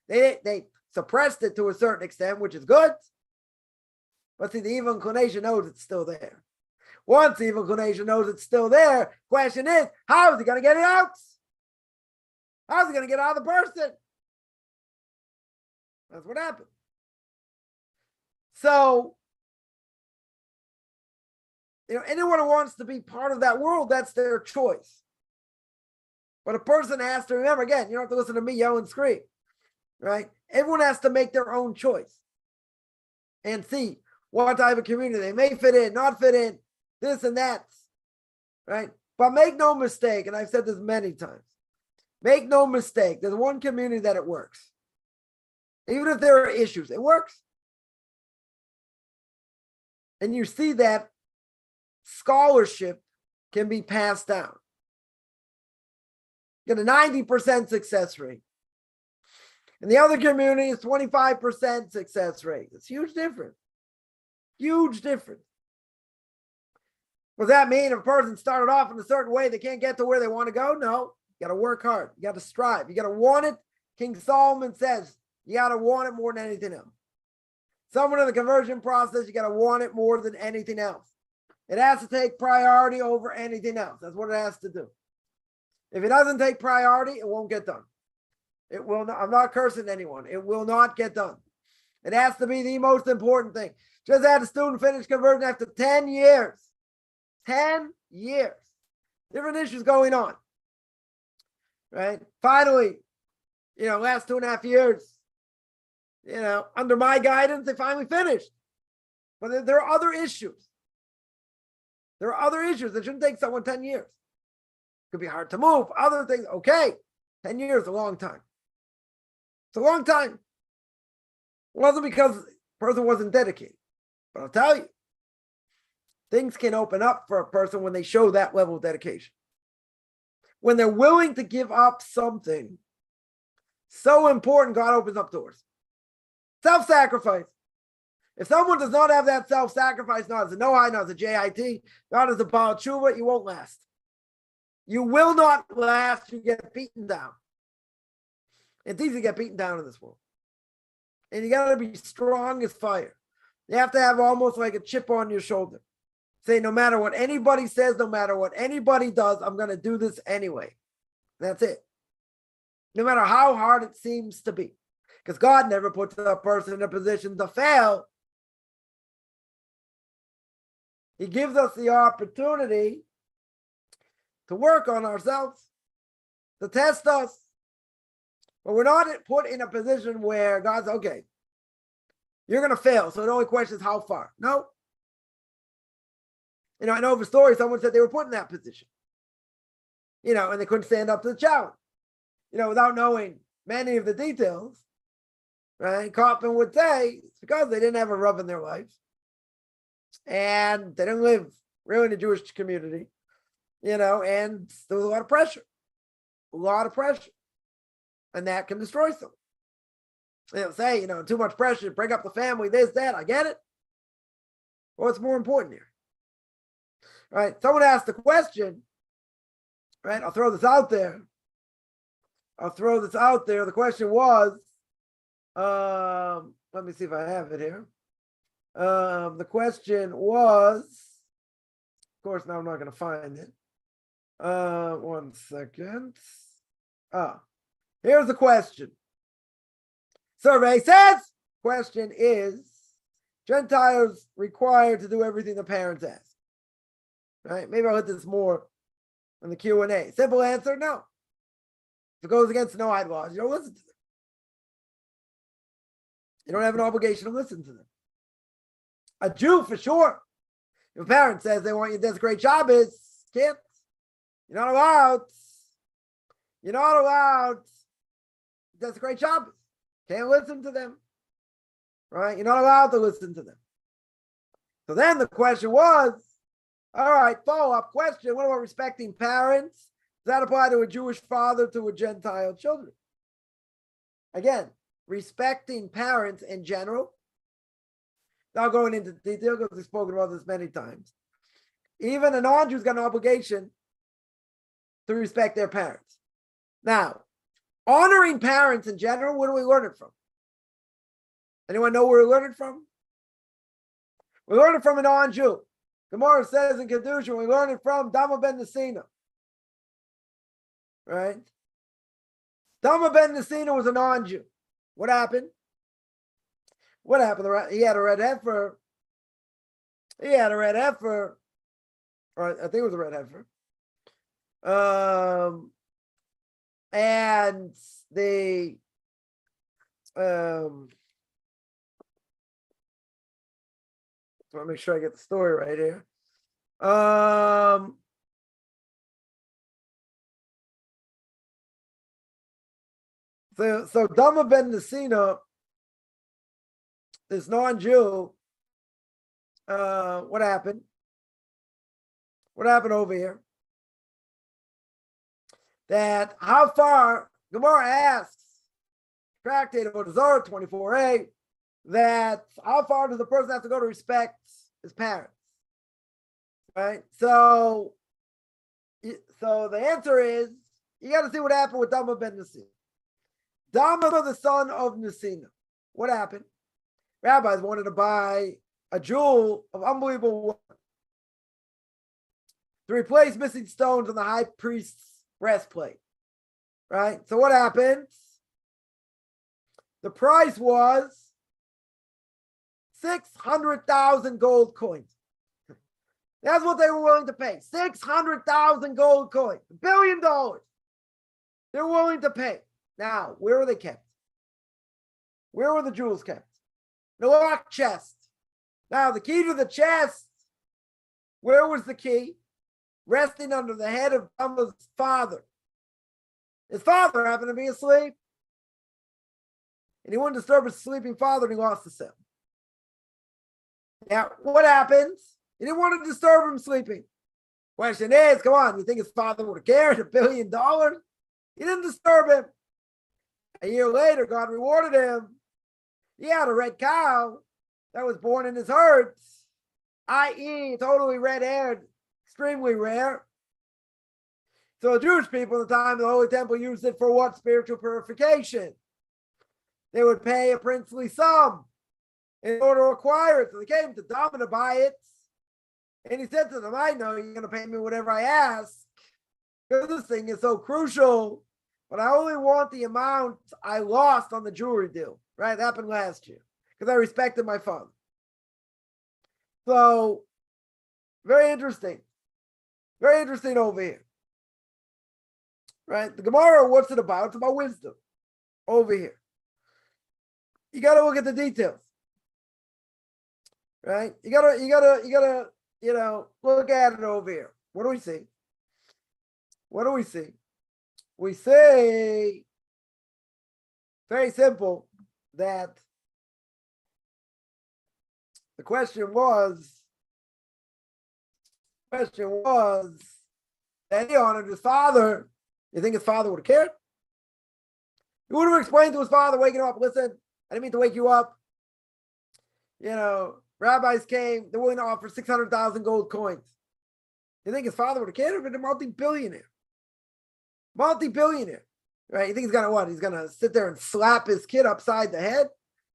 They suppressed it to a certain extent, which is good. But see, the evil inclination knows it's still there. Once the evil inclination knows it's still there, question is, how is he going to get it out? How is he going to get out of the person? That's what happened. So, anyone who wants to be part of that world, that's their choice. But a person has to remember, again, you don't have to listen to me yell and scream, right? Everyone has to make their own choice and see what type of community they may fit in, not fit in, this and that, right? But make no mistake, and I've said this many times, make no mistake, there's one community that it works. Even if there are issues, it works. And you see that scholarship can be passed down. Get a 90% success rate. And the other community is 25% success rate. It's huge difference. Huge difference. Does that mean if a person started off in a certain way, they can't get to where they want to go? No. You got to work hard. You got to strive. You got to want it. King Solomon says you got to want it more than anything else. Someone in the conversion process, you got to want it more than anything else. It has to take priority over anything else. That's what it has to do. If it doesn't take priority, it won't get done. It will not. I'm not cursing anyone. It will not get done. It has to be the most important thing. Just had a student finish conversion after 10 years. 10 years. Different issues going on. Right? Finally, last 2.5 years, under my guidance, they finally finished. But there are other issues. There are other issues that shouldn't take someone 10 years. Could be hard to move. Other things, okay. 10 years is a long time. It's a long time. It wasn't because the person wasn't dedicated. But I'll tell you, things can open up for a person when they show that level of dedication. When they're willing to give up something so important, God opens up doors. Self-sacrifice. If someone does not have that self-sacrifice, not as a Noahide, not as a JIT, not as a Baal Tshuva, you won't last. You will not last. You get beaten down. It's easy to get beaten down in this world. And you got to be strong as fire. You have to have almost like a chip on your shoulder. Say, no matter what anybody says, no matter what anybody does, I'm going to do this anyway. That's it. No matter how hard it seems to be. Because God never puts a person in a position to fail. He gives us the opportunity to work on ourselves, to test us. But we're not put in a position where God's, okay, you're going to fail. So the only question is how far. No. I know of a story, someone said they were put in that position. And they couldn't stand up to the challenge. Without knowing many of the details, right? Kaufman would say it's because they didn't have a rub in their life. And they didn't live really in the Jewish community, and there was a lot of pressure. And that can destroy someone. They'll say, too much pressure, break up the family, this, that, I get it. Well, what's more important here? Right? Someone asked the question, right? I'll throw this out there. The question was, let me see if I have it here. The question was, of course, now I'm not going to find it. 1 second. Here's the question. Survey says, question is, Gentiles required to do everything the parents ask? Right? Maybe I'll hit this more in the Q&A. Simple answer, no. If it goes against the Noahide laws, you don't listen to them. You don't have an obligation to listen to them. A Jew, for sure. If a parent says they want you to desecrate Shabbos, can't. You're not allowed. To desecrate Shabbos. Can't listen to them. Right? You're not allowed to listen to them. So then the question was, all right, follow-up question. What about respecting parents? Does that apply to a Jewish father to a Gentile children? Again, respecting parents in general. Not going into detail because we've spoken about this many times. Even a non-Jew's got an obligation to respect their parents. Now, honoring parents in general, where do we learn it from? Anyone know where we learn it from? We learn it from a non-Jew. Gemara says in Kedushin, we learn it from Dama ben Nesina. Right? Dama ben Nesina was a non-Jew. What happened? He had a red heifer. Or I think it was a red heifer. And they I want to make sure I get the story right here. So Dama ben Nesina, this non-Jew, what happened? What happened over here? That how far, Gemara asks, Tractate of Odazor 24a, that how far does the person have to go to respect his parents? Right? So the answer is, you got to see what happened with Dama ben Nesina. Dama, the son of Nesina. What happened? Rabbis wanted to buy a jewel of unbelievable worth to replace missing stones on the high priest's breastplate. Right? So what happened? The price was 600,000 gold coins. That's what they were willing to pay. 600,000 gold coins. $1 billion. They're willing to pay. Now, where are they kept? Where were the jewels kept? In a locked chest. Now, the key to the chest, where was the key? Resting under the head of Dama's father. His father happened to be asleep. And he wouldn't disturb his sleeping father, and he lost the sale. Now, what happens? He didn't want to disturb him sleeping. Question is, come on, you think his father would have cared? $1 billion? He didn't disturb him. A year later, God rewarded him. He had a red cow that was born in his herds, i.e., totally red-haired, extremely rare. So the Jewish people at the time, the Holy Temple used it for what? Spiritual purification. They would pay a princely sum in order to acquire it. So they came to Daman to buy it. And he said to them, I know you're going to pay me whatever I ask, because this thing is so crucial, but I only want the amount I lost on the jewelry deal, right? That happened last year, because I respected my father. So, very interesting. Very interesting over here. Right? The Gemara, what's it about? It's about wisdom over here. You got to look at the details. Right? You gotta, look at it over here. What do we see? What do we see? We say, very simple, that the question was that he honored his father. You think his father would have cared? He would have explained to his father, waking him up, listen, I didn't mean to wake you up. Rabbis came, they're willing to offer 600,000 gold coins. You think his father would have cared? He'd been a multi-billionaire. Multi-billionaire. Right? You think he's gonna what? He's gonna sit there and slap his kid upside the head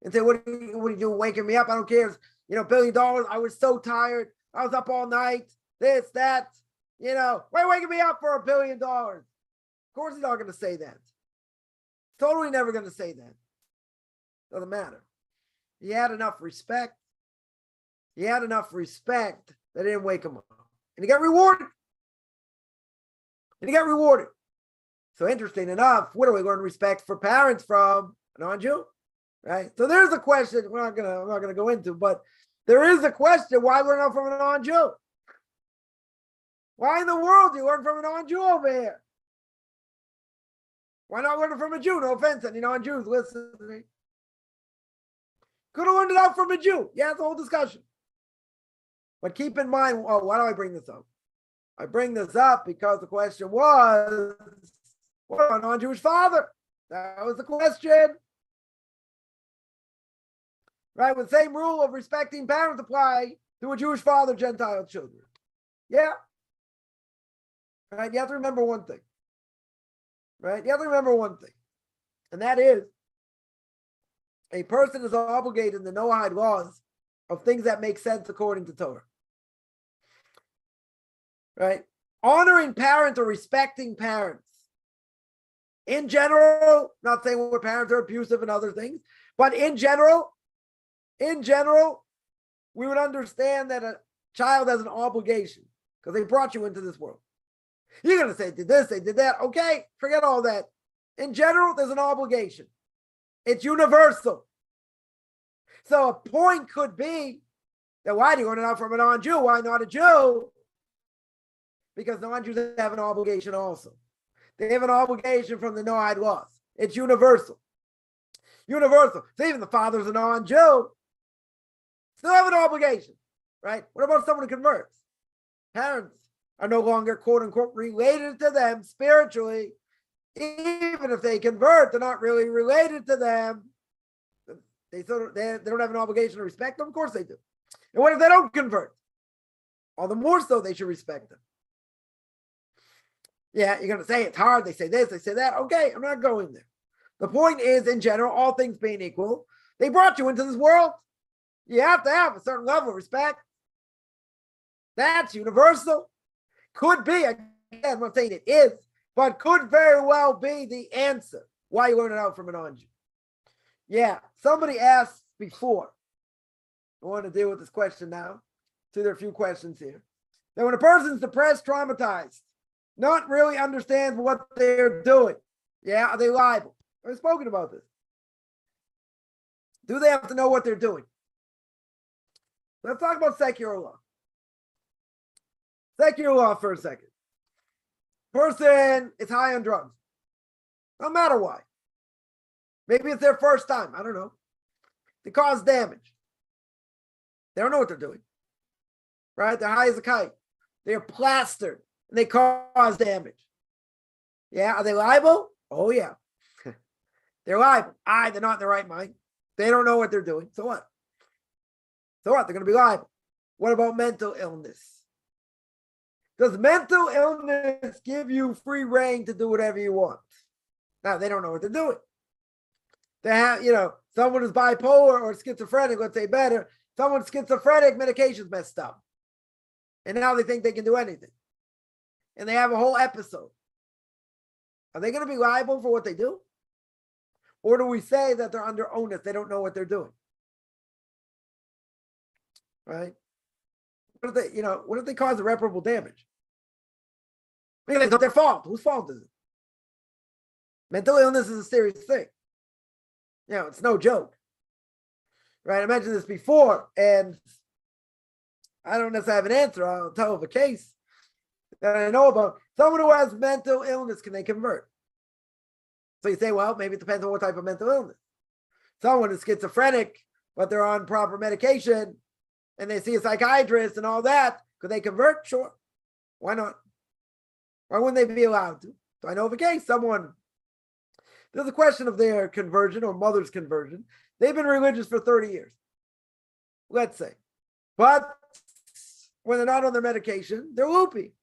and say, what are you doing waking me up? I don't care. $1 billion. I was so tired. I was up all night. This, that. Why are you waking me up for $1 billion? Of course he's not gonna say that. Totally never gonna say that. Doesn't matter. He had enough respect. That he didn't wake him up. And he got rewarded. So interesting enough, where do we learn respect for parents from? A non-Jew, right? So there's a question I'm not gonna go into, but there is a question: why learn out from a non-Jew? Why in the world do you learn from a non-Jew over here? Why not learn it from a Jew? No offense, any non-Jews, listen to me. Could have learned it out from a Jew. Yeah, it's a whole discussion. But keep in mind, why do I bring this up? I bring this up because the question was, what about a non-Jewish father? That was the question. Right, with the same rule of respecting parents apply to a Jewish father, Gentile children. Yeah. Right, you have to remember one thing. And that is, a person is obligated in the Noahide laws of things that make sense according to Torah. Right? Honoring parents or respecting parents. In general, not saying where parents are abusive and other things, but in general, we would understand that a child has an obligation because they brought you into this world. You're going to say, did this, they did that. Okay, forget all that. In general, there's an obligation. It's universal. So a point could be that why do you learn it out from a non-Jew? Why not a Jew? Because non-Jews have an obligation also. They have an obligation from the Noahide laws. It's universal. So even the father's a non-Jew, still have an obligation, right? What about someone who converts? Parents are no longer, quote unquote, related to them spiritually. Even if they convert, they're not really related to them. They don't have an obligation to respect them. Of course they do. And what if they don't convert? All the more so they should respect them. Yeah, you're going to say it's hard. They say this, they say that. Okay, I'm not going there. The point is, in general, all things being equal, they brought you into this world. You have to have a certain level of respect. That's universal. Could be, again, I'm not saying it is, but could very well be the answer why you learn it out from a non-Jew. Yeah, somebody asked before. I want to deal with this question now. So there are a few questions here. That when a person's depressed, traumatized, not really understands what they're doing, yeah, are they liable? I've spoken about this. Do they have to know what they're doing? Let's talk about secular law. Secular law for a second. Person is high on drugs. No matter why. Maybe it's their first time. I don't know. They cause damage. They don't know what they're doing. Right? They're high as a kite. They're plastered and they cause damage. Yeah. Are they liable? Oh, yeah. They're liable. They're not in their right mind. They don't know what they're doing. So what? They're going to be liable. What about mental illness? Does mental illness give you free reign to do whatever you want? Now, they don't know what they're doing. They have, someone who's bipolar or schizophrenic, let's say better, someone schizophrenic, medication's messed up. And now they think they can do anything. And they have a whole episode. Are they going to be liable for what they do? Or do we say that they're under onus? They don't know what they're doing. Right? What if they cause irreparable damage? It's not their fault. Whose fault is it? Mental illness is a serious thing. It's no joke. Right? I mentioned this before, and I don't necessarily have an answer. I'll tell of a case that I know about. Someone who has mental illness, can they convert? So you say, well, maybe it depends on what type of mental illness. Someone is schizophrenic, but they're on proper medication, and they see a psychiatrist and all that. Could they convert? Sure. Why not? Why wouldn't they be allowed to? So I know of a case, there's a question of their conversion or mother's conversion. They've been religious for 30 years, let's say. But when they're not on their medication, they're loopy.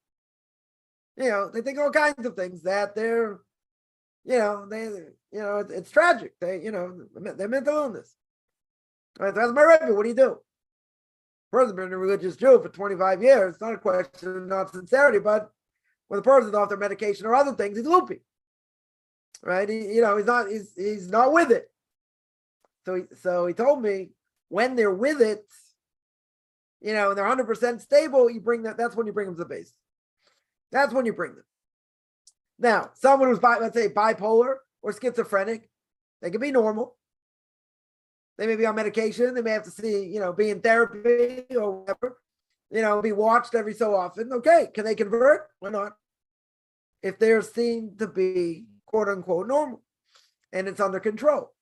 They think all kinds of things that they're, it's tragic. They're mental illness. All right, that's my Rebbe. What do you do? Person's been a religious Jew for 25 years. It's not a question of not sincerity, but when the person's off their medication or other things, he's loopy. Right? He's not with it. So he told me when they're with it, and they're 100% stable, that's when you bring them to the base. That's when you bring them. Now, someone who's, let's say, bipolar or schizophrenic, they can be normal. They may be on medication. They may have to see, be in therapy or whatever, be watched every so often. Okay, can they convert? Why not? If they're seen to be, quote unquote, normal and it's under control.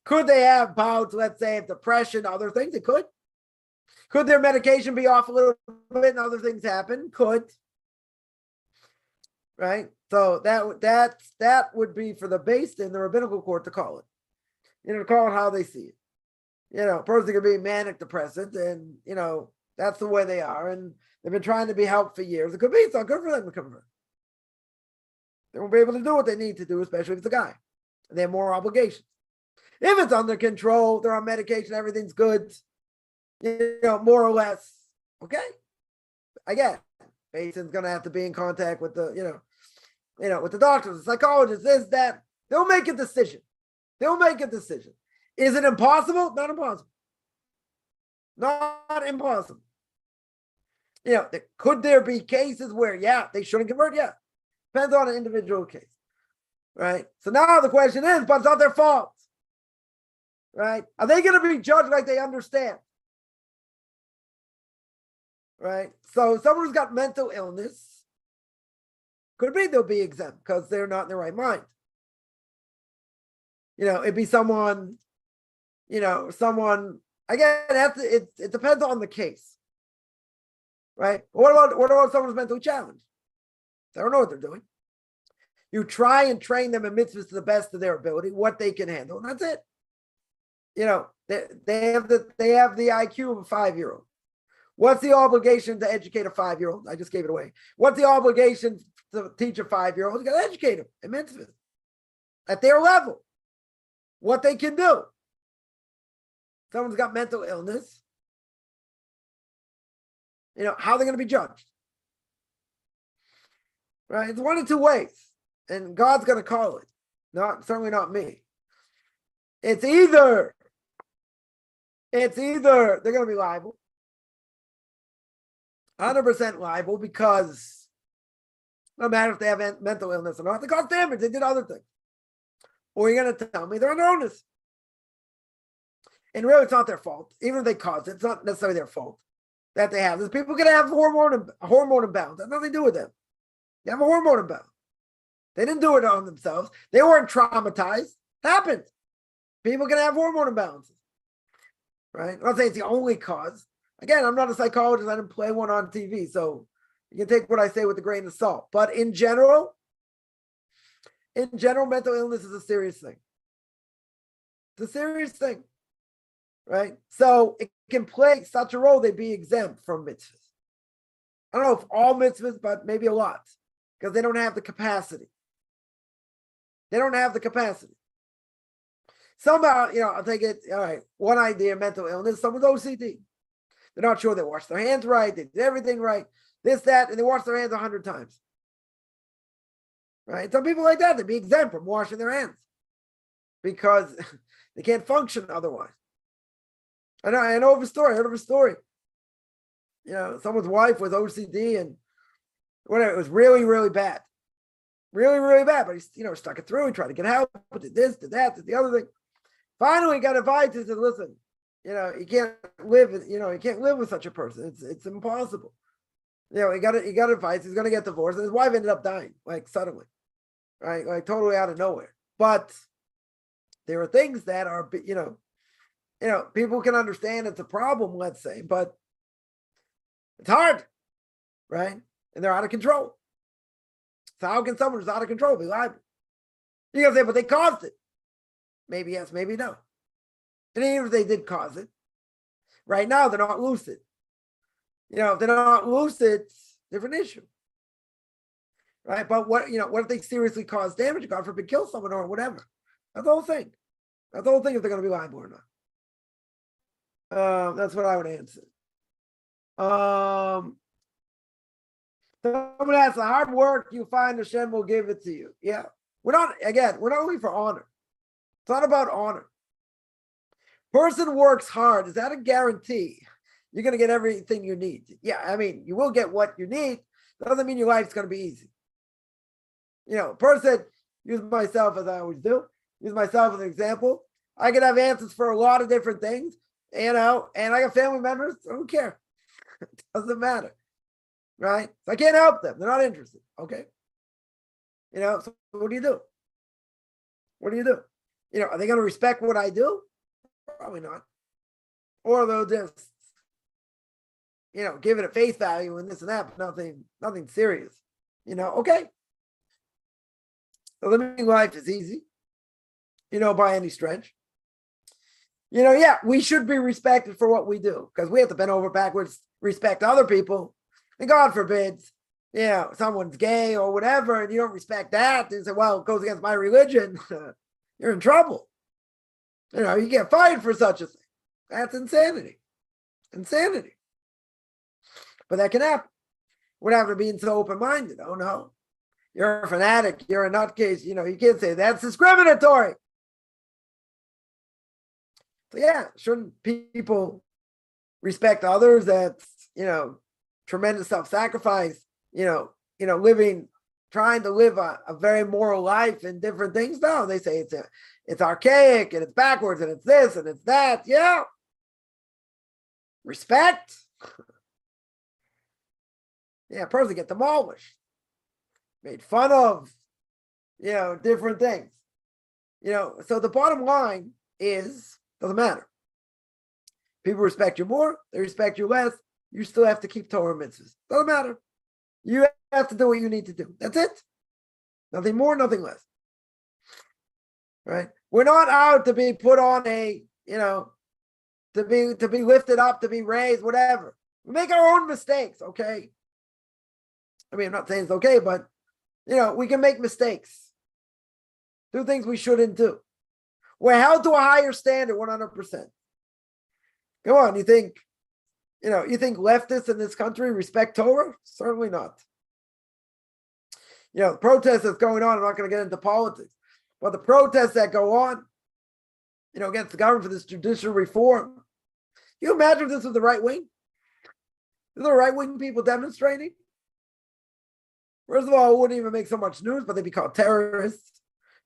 Could they have bouts, let's say, of depression, other things? It could. Could their medication be off a little bit and other things happen? Could. Right? So that would be for the base in the rabbinical court to call it. To call it how they see it. A person could be manic depressant and, that's the way they are. And they've been trying to be helped for years. It could be, it's not good for them to convert. They won't be able to do what they need to do, especially if it's a guy. And they have more obligations. If it's under control, they're on medication, everything's good, more or less, okay. Again, Mason's going to have to be in contact with the, with the doctors, the psychologists, this, that. They'll make a decision. Is it impossible? Not impossible. Not impossible. Could there be cases where, they shouldn't convert? Yeah. Depends on an individual case. Right? So now the question is, but it's not their fault. Right? Are they going to be judged like they understand? Right? So someone who's got mental illness, could be they'll be exempt because they're not in their right mind. It'd be someone, again, it depends on the case. Right? What about someone who's mentally challenged? They don't know what they're doing. You try and train them in mitzvahs to the best of their ability, what they can handle, and that's it. They have the IQ of a 5-year-old. What's the obligation to educate a 5-year-old? I just gave it away. What's the obligation to teach a 5-year-old? You got to educate them in mitzvahs at their level, what they can do. Someone's got mental illness. How they're going to be judged. Right? It's one of two ways. And God's going to call it. Certainly not me. It's either they're going to be liable. 100% liable because no matter if they have mental illness or not, they caused damage. They did other things. Or you're going to tell me they're under illness. And really, it's not their fault. Even if they caused it, it's not necessarily their fault that they have. There's people going to have hormone imbalance. That's nothing to do with them. They have a hormone imbalance. They didn't do it on themselves. They weren't traumatized. Happened. People can have hormone imbalances. Right? I'm not saying it's the only cause. Again, I'm not a psychologist. I didn't play one on TV. So you can take what I say with a grain of salt. But in general, mental illness is a serious thing. It's a serious thing. Right? So it can play such a role, they'd be exempt from mitzvahs. I don't know if all mitzvahs, but maybe a lot, because they don't have the capacity. They don't have the capacity. Somehow, I'll take it. All right, one idea: mental illness. Someone's OCD. They're not sure they washed their hands right. They did everything right. This, that, and they wash their hands 100 times. Right? Some people like that, they'd be exempt from washing their hands because they can't function otherwise. I know of a story. I heard of a story. Someone's wife was OCD and whatever. It was really, really bad. Really, really bad. But he, stuck it through. He tried to get help. Did this, did that, did the other thing. Finally, he got advice. He said, listen, you can't live, you can't live with such a person. It's impossible. He got advice. He's going to get divorced. And his wife ended up dying, like suddenly, right? Like totally out of nowhere. But there are things that are, people can understand it's a problem, let's say, but it's hard, right? And they're out of control. So how can someone who's out of control be liable? You're going to say, but they caused it. Maybe yes, maybe no. And even if they did cause it, right now they're not lucid. If they're not lucid, different issue. Right? But what if they seriously cause damage, God forbid, kill someone or whatever? That's the whole thing. That's the whole thing if they're going to be liable or not. That's what I would answer. Someone asks, the hard work you find, Hashem will give it to you. Yeah. We're not looking for honor. It's not about honor. Person works hard. Is that a guarantee? You're going to get everything you need. Yeah, I mean, you will get what you need. That doesn't mean your life's going to be easy. Person, use myself as I always do, use myself as an example. I could have answers for a lot of different things, and I got family members, I don't care. It doesn't matter, right? So I can't help them. They're not interested, okay? So what do you do? What do you do? Are they going to respect what I do? Probably not. Or they'll just, give it a face value and this and that, but nothing serious. Okay. So living life is easy, by any stretch. Yeah, we should be respected for what we do because we have to bend over backwards, respect other people. And God forbids, someone's gay or whatever, and you don't respect that. And you say, well, it goes against my religion. You're in trouble. You get fired for such a thing. That's insanity. Insanity. But that can happen. What happened to being so open-minded? Oh, no. You're a fanatic. You're a nutcase. You can't say that's discriminatory. So, yeah, shouldn't people respect others? That's, tremendous self-sacrifice, trying to live a very moral life and different things. No, they say it's archaic and it's backwards and it's this and it's that. Yeah. Respect. Yeah, person get demolished, made fun of, different things. So the bottom line is, doesn't matter. People respect you more, they respect you less. You still have to keep Torah mitzvahs. Doesn't matter. You have to do what you need to do. That's it. Nothing more, nothing less. Right? We're not out to be put on a, to be lifted up, to be raised, whatever. We make our own mistakes, okay? I mean, I'm not saying it's okay, but, we can make mistakes. Do things we shouldn't do. We're held to a higher standard, 100%. Come on, you think leftists in this country respect Torah? Certainly not. The protests that's going on, I'm not going to get into politics, but the protests that go on, against the government for this judicial reform. Can you imagine if this was the right wing? Is the right wing people demonstrating? First of all, it wouldn't even make so much news, but they'd be called terrorists,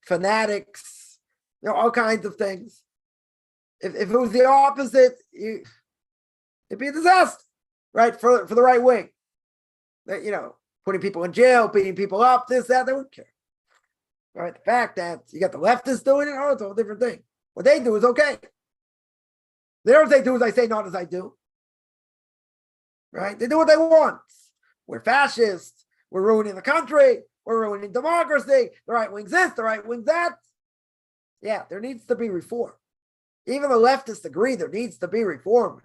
fanatics, all kinds of things. If it was the opposite, it'd be a disaster, right? For the right wing. Putting people in jail, beating people up, this, that, they wouldn't care. Right? The fact that you got the leftists doing it, it's a whole different thing. What they do is okay. They don't say do as I say, not as I do. Right? They do what they want. We're fascists. We're ruining the country. We're ruining democracy. The right wing's this, the right wing's that. Yeah, there needs to be reform. Even the leftists agree there needs to be reform.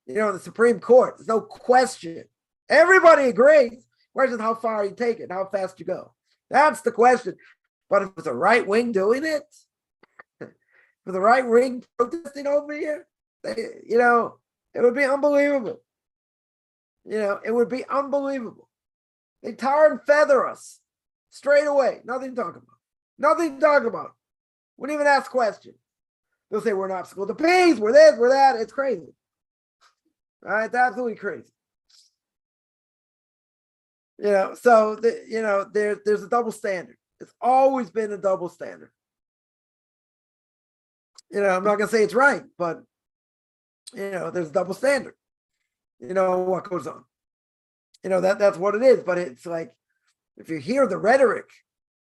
The Supreme Court, there's no question. Everybody agrees. Question is how far you take it, how fast you go. That's the question. But if it's a right wing doing it, for the right wing protesting over here, it would be unbelievable. It would be unbelievable. They tar and feather us straight away. Nothing to talk about. Nothing to talk about. Wouldn't even ask questions. They'll say we're an obstacle to peace, we're this, we're that. It's crazy. All right, it's absolutely crazy. So there's a double standard. It's always been a double standard. I'm not gonna say it's right, but there's a double standard. What goes on. That's what it is. But it's like, if you hear the rhetoric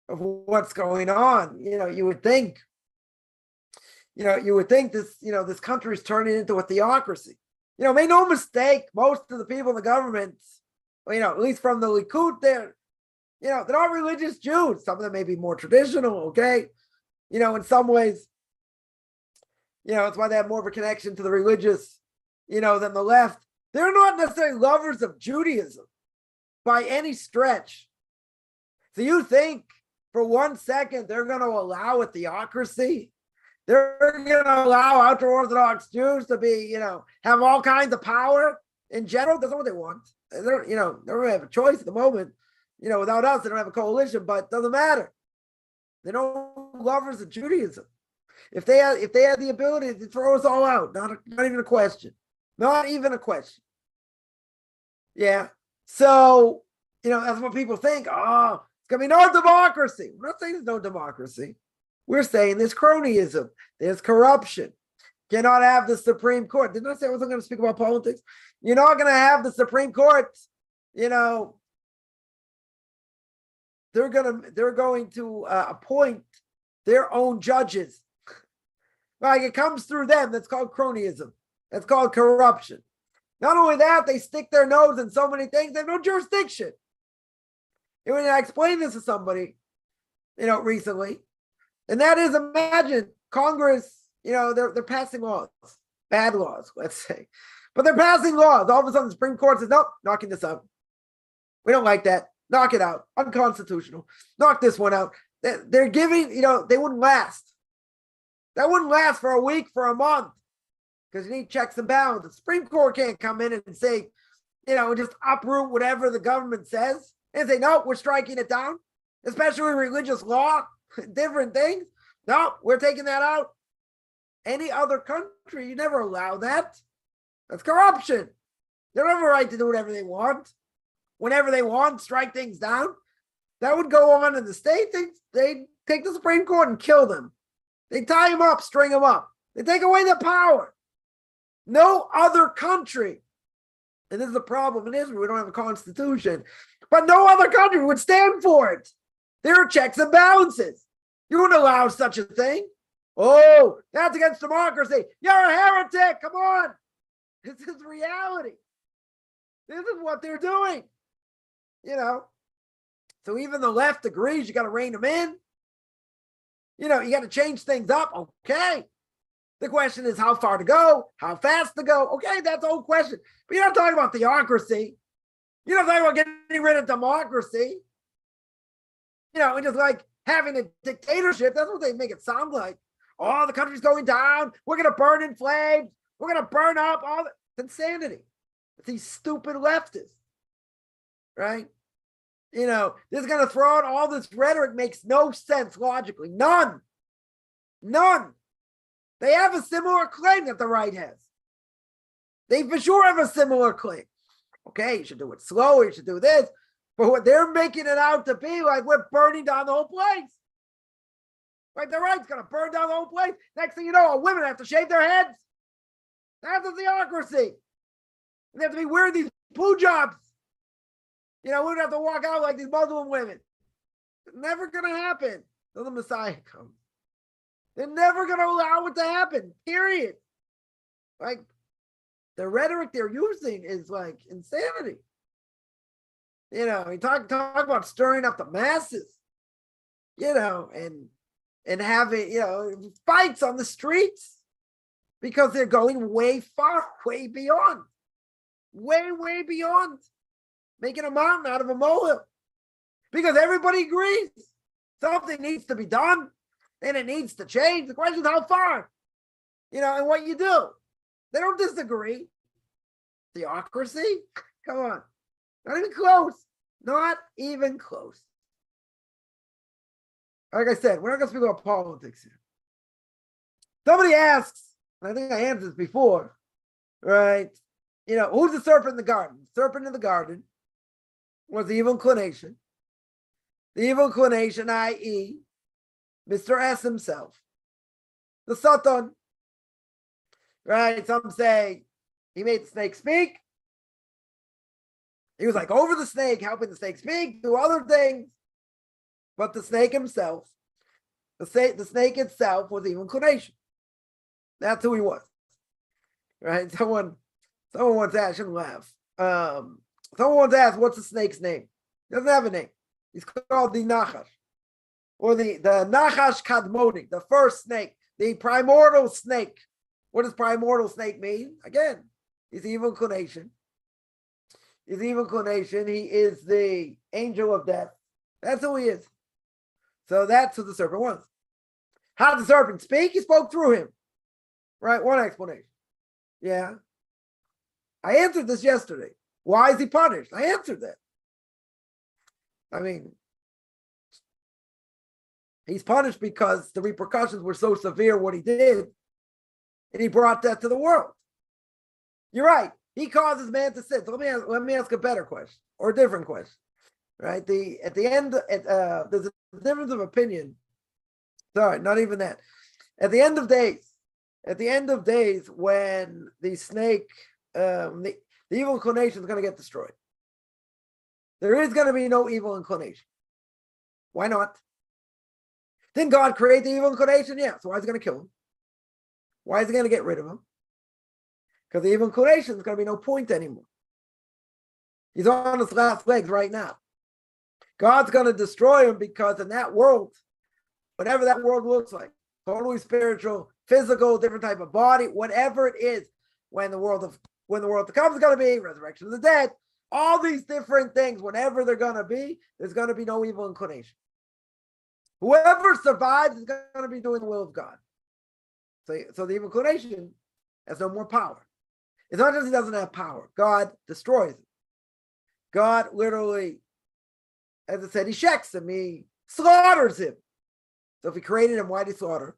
of what's going on, you would think, this country is turning into a theocracy. Make no mistake, most of the people in the government, at least from the Likud, they're not religious Jews. Some of them may be more traditional, okay? In some ways, it's why they have more of a connection to the religious, than the left. They're not necessarily lovers of Judaism by any stretch. So you think for 1 second they're going to allow a theocracy? They're going to allow ultra-Orthodox Jews to be, have all kinds of power in general? That's not what they want. They don't really have a choice at the moment. Without us, they don't have a coalition, but it doesn't matter. They're no lovers of Judaism. If they had the ability to throw us all out, not even a question. Not even a question. Yeah. So, that's what people think. Oh, it's going to be no democracy. We're not saying there's no democracy. We're saying there's cronyism. There's corruption. Cannot have the Supreme Court. Didn't I say I wasn't going to speak about politics? You're not going to have the Supreme Court. They're going to appoint their own judges. Like, it comes through them. That's called cronyism. That's called corruption. Not only that, they stick their nose in so many things, they have no jurisdiction. And when I explained this to somebody, recently, and that is, imagine Congress, they're passing laws, bad laws, let's say, but they're passing laws. All of a sudden, the Supreme Court says, nope, knocking this out. We don't like that. Knock it out. Unconstitutional. Knock this one out. They're giving, they wouldn't last. That wouldn't last for a week, for a month, because you need checks and balances. The Supreme Court can't come in and say, just uproot whatever the government says and say, no, we're striking it down, especially religious law, different things. No, we're taking that out. Any other country, you never allow that. That's corruption. They don't have a right to do whatever they want, whenever they want, strike things down. That would go on in the States. They take the Supreme Court and kill them. They tie them up, string them up. They take away their power. No other country, and this is the problem in Israel, we don't have a constitution, but no other country would stand for it. There are checks and balances. You wouldn't allow such a thing. Oh, that's against democracy. You're a heretic. Come on. This is reality. This is what they're doing. So even the left agrees you got to rein them in. You got to change things up. Okay. The question is how far to go, how fast to go. Okay, that's the whole question. But you're not talking about theocracy. You're not talking about getting rid of democracy. And just like having a dictatorship. That's what they make it sound like. Oh, the country's going down. We're going to burn in flames. We're going to burn up all the... It's insanity. It's these stupid leftists, right? This is going to throw out all this rhetoric, makes no sense logically. None. They have a similar claim that the right has. They for sure have a similar claim. Okay, you should do it slower, you should do this. But what they're making it out to be like, we're burning down the whole place. Like, the right's going to burn down the whole place. Next thing you know, women have to shave their heads. That's a theocracy. And they have to be wearing these jobs. We would have to walk out like these Muslim women. It's never going to happen until the Messiah comes. They're never going to allow it to happen, period. Like, the rhetoric they're using is like insanity. You talk about stirring up the masses, and having, fights on the streets because they're going way far, way beyond. Way, way beyond. making a mountain out of a molehill. Because everybody agrees something needs to be done and it needs to change. The question is how far, and what you do. They don't disagree. Theocracy? Come on. Not even close. Not even close. Like I said, we're not going to speak about politics here. Somebody asks, and I think I answered this before, right? Who's the serpent in the garden? The serpent in the garden was the evil inclination. The evil inclination, i.e., Mr. S himself. The Satan. Right? Some say he made the snake speak. He was like over the snake, helping the snake speak, do other things. But the snake himself, the snake itself was evil inclination. That's who he was. Right? Someone once asked, I shouldn't laugh. Someone once asked, what's the snake's name? He doesn't have a name. He's called the Nachash. Or the Nachash Kadmoni, the first snake, the primordial snake. What does primordial snake mean? Again, he's evil inclination. He's evil inclination. He is the angel of death. That's who he is. So that's who the serpent was. How did the serpent speak? He spoke through him. Right? One explanation. Yeah. I answered this yesterday. Why is he punished? I answered that. I mean, he's punished because the repercussions were so severe what he did, and he brought that to the world. You're right. He causes man to sin. So let me ask a better question or a different question. Right? There's a difference of opinion. Sorry, not even that. At the end of days, when the snake, the evil inclination is going to get destroyed. There is going to be no evil inclination. Why not? Didn't God create the evil inclination? Yeah. So why is he going to kill him? Why is he going to get rid of him? Because the evil inclination is going to be no point anymore. He's on his last legs right now. God's going to destroy him because in that world, whatever that world looks like, totally spiritual, physical, different type of body, whatever it is, when the world to come is going to be, resurrection of the dead, all these different things, whatever they're going to be, there's going to be no evil inclination. Whoever survives is going to be doing the will of God. So the evil inclination has no more power. It's not just he doesn't have power. God destroys it. God literally, as I said, he shecks him. He slaughters him. So if he created him, why did he slaughter him?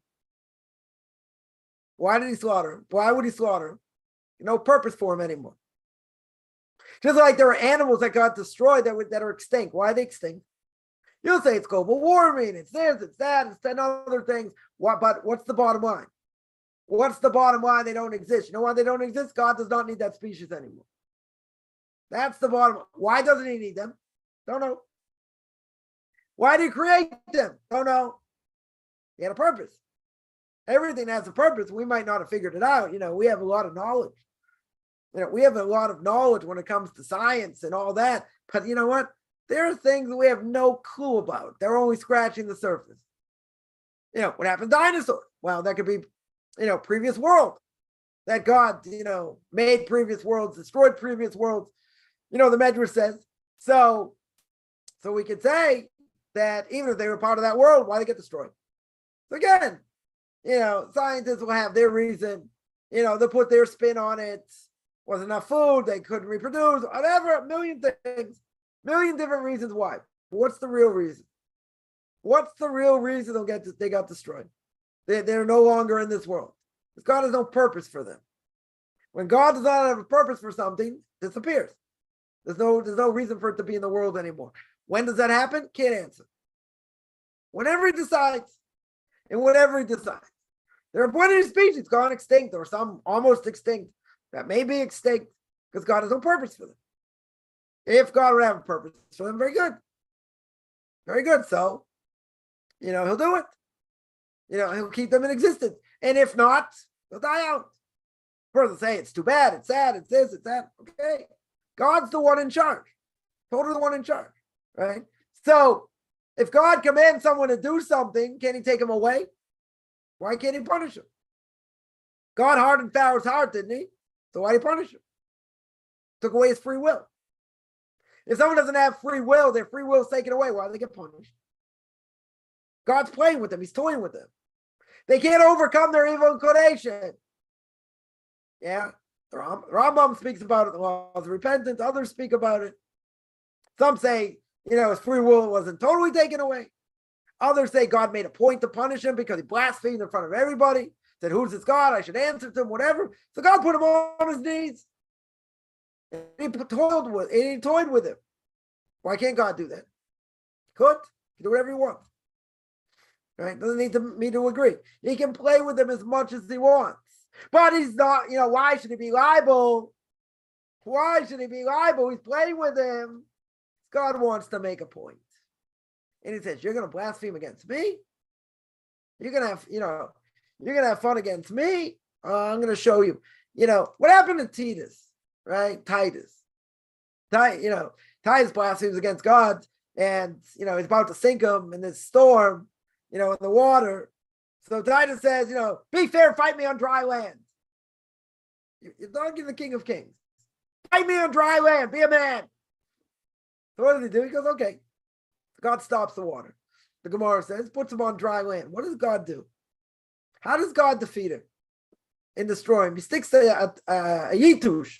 Why did he slaughter him? Why would he slaughter him? No purpose for him anymore. Just like there are animals that got destroyed that are extinct. Why are they extinct? You'll say it's global warming, it's this, it's that, it's 10 other things. But what's the bottom line? What's the bottom line? They don't exist. You know why they don't exist? God does not need that species anymore. That's the bottom line. Why doesn't he need them? Don't know. Why did he create them? Don't know. He had a purpose. Everything has a purpose. We might not have figured it out. We have a lot of knowledge. We have a lot of knowledge when it comes to science and all that. But you know what? There are things that we have no clue about. They're only scratching the surface. What happened to dinosaurs? Well, that could be, previous world. That God, made previous worlds, destroyed previous worlds. The Medrash says. So we could say that even if they were part of that world, why they get destroyed? So again, scientists will have their reason. They'll put their spin on it. Wasn't enough food, they couldn't reproduce, whatever, a million things, million different reasons why. But what's the real reason? What's the real reason they got destroyed? They're no longer in this world. Because God has no purpose for them. When God does not have a purpose for something, it disappears. There's no reason for it to be in the world anymore. When does that happen? Can't answer. Whenever he decides, and whenever he decides. There are plenty of species gone extinct or some almost extinct that may be extinct because God has no purpose for them. If God would have a purpose for them, very good. Very good. So, he'll do it. He'll keep them in existence. And if not, they'll die out. Further say it's too bad, it's sad, it's this, it's that. Okay. God's the one in charge. Totally the one in charge. Right? So if God commands someone to do something, can he take him away? Why can't he punish him? God hardened Pharaoh's heart, didn't he? So why did he punish him? Took away his free will. If someone doesn't have free will, their free will is taken away. Why do they get punished? God's playing with them. He's toying with them. They can't overcome their evil inclination. Yeah. The Rambam speaks about it, the laws of repentance. Others speak about it. Some say, his free will wasn't totally taken away. Others say God made a point to punish him because he blasphemed in front of everybody. Said, who's this God? I should answer to him, whatever. So God put him on his knees. And he toyed with him. Why can't God do that? Could. He can do whatever he wants. Right? Doesn't need me to agree. He can play with him as much as he wants. But he's not, why should he be liable? Why should he be liable? He's playing with him. God wants to make a point. And he says, you're going to blaspheme against me? You're going to have, you're going to have fun against me? I'm going to show you. What happened to Titus, right? Titus blasphemes against God, and, he's about to sink him in this storm, in the water. So Titus says, be fair, fight me on dry land. You're talking to the King of Kings. Fight me on dry land, be a man. So what does he do? He goes, okay. God stops the water. The Gemara says, puts him on dry land. What does God do? How does God defeat him and destroy him? He sticks a yitush.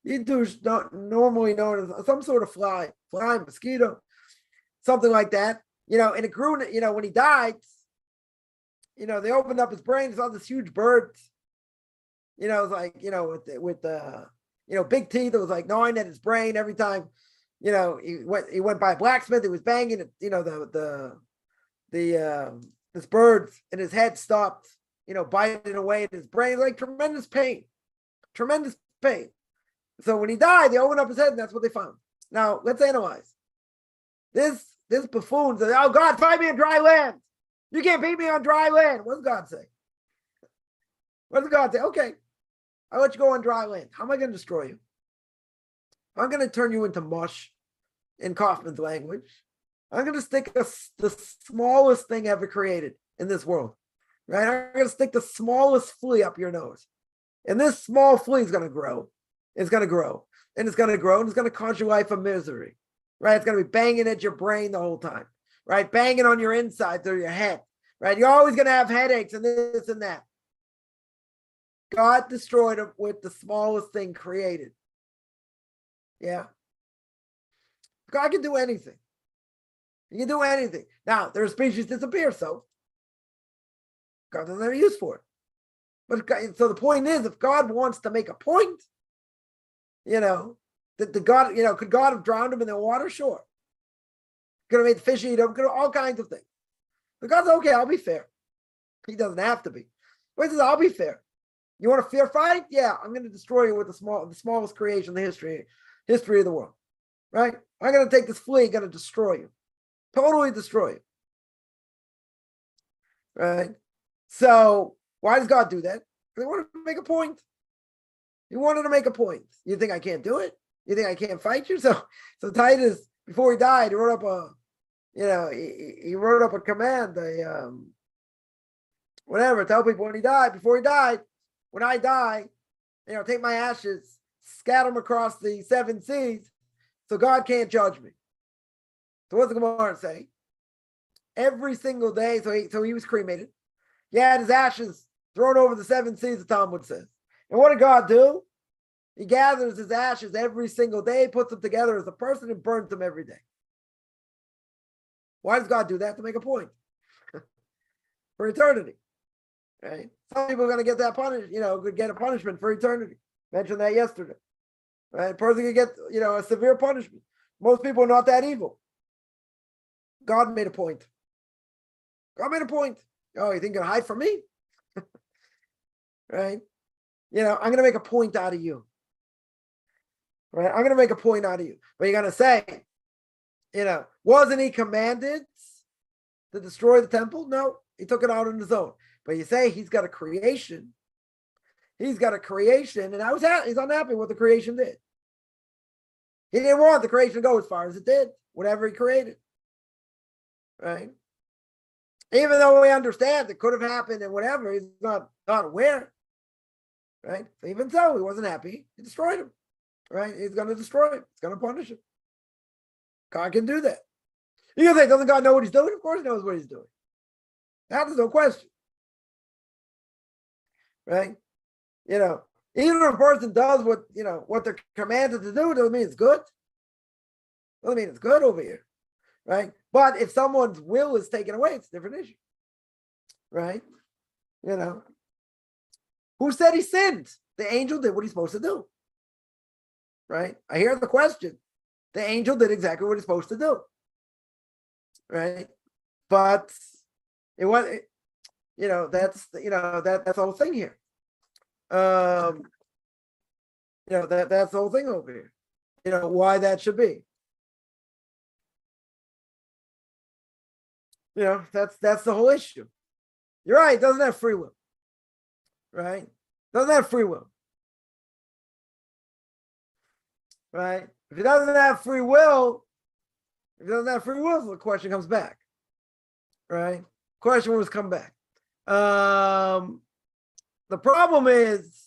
Yitush, normally known as some sort of fly, mosquito, something like that. And it grew, when he died, they opened up his brain, saw this huge bird. It was like, with big teeth. It was like gnawing at his brain every time. He went by a blacksmith. He was banging it. This bird in his head stopped. Biting away at his brain, like tremendous pain. So when he died, they opened up his head, and that's what they found. Now let's analyze this buffoon said, "Oh God, find me on dry land. You can't beat me on dry land." What does God say? What does God say? Okay, I'll let you go on dry land. How am I going to destroy you? I'm going to turn you into mush, in Kaufman's language. I'm going to stick the smallest thing ever created in this world. Right? I'm going to stick the smallest flea up your nose. And this small flea is going to grow. It's going to grow. And it's going to grow. And it's going to cause your life a misery. Right? It's going to be banging at your brain the whole time. Right? Banging on your insides or your head. Right? You're always going to have headaches and this and that. God destroyed him with the smallest thing created. Yeah. God can do anything. He can do anything. Now, their species disappear, so God doesn't have a use for it. But so the point is, if God wants to make a point, that the God, could God have drowned him in the water? Sure. Could have made the fish eat him, could have all kinds of things. But God's okay, I'll be fair. He doesn't have to be. But he says, I'll be fair. You want a fair fight? Yeah, I'm going to destroy you with the smallest creation in the history of the world. Right? I'm going to take this flea, going to destroy you. Totally destroy you. Right? So why does God do that? He wanted to make a point. He wanted to make a point. You think I can't do it? You think I can't fight you? So Titus, before he died, he wrote up he wrote up a command, tell people before he died, when I die, take my ashes, scatter them across the 7 seas, so God can't judge me. So what's the Gemara say? Every single day, so he was cremated. He had his ashes thrown over the 7 seas, the Talmud says. And what did God do? He gathers his ashes every single day, puts them together as a person, and burns them every day. Why does God do that? To make a point. For eternity. Right? Some people are going to get that could get a punishment for eternity. Mentioned that yesterday. Right? A person could get, a severe punishment. Most people are not that evil. God made a point. God made a point. Oh, you think you're going to hide from me? Right? I'm going to make a point out of you. Right? I'm going to make a point out of you. But you're going to say, wasn't he commanded to destroy the temple? No, he took it out on his own. But you say he's got a creation. He's got a creation, and he's unhappy with what the creation did. He didn't want the creation to go as far as it did, whatever he created. Right? Even though we understand it could have happened and whatever, he's not aware. Right? So even so, he wasn't happy. He destroyed him. Right? He's going to destroy him. He's going to punish him. God can do that. You can say, doesn't God know what he's doing? Of course he knows what he's doing. That's no question. Right? Even if a person does what they're commanded to do, doesn't mean it's good. Doesn't mean it's good over here. Right? But if someone's will is taken away, it's a different issue. Right? Who said he sinned? The angel did what he's supposed to do. Right? I hear the question. The angel did exactly what he's supposed to do. Right? But it was, that's the whole thing here. That's the whole thing over here. Why that should be. That's the whole issue. You're right, it doesn't have free will. Right? Doesn't have free will. Right? If it doesn't have free will, the question comes back. Right? Question was come back. The problem is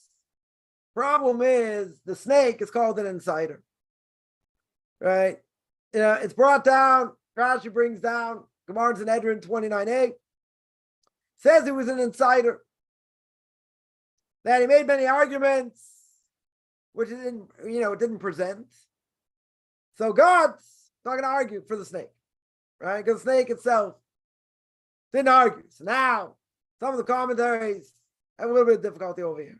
the snake is called an insider. Right? It's brought down, Rashi brings down, Gemara in Sanhedrin 29a, says he was an insider, that he made many arguments, which it didn't present. So God's not going to argue for the snake, right? Because the snake itself didn't argue. So now some of the commentaries have a little bit of difficulty over here,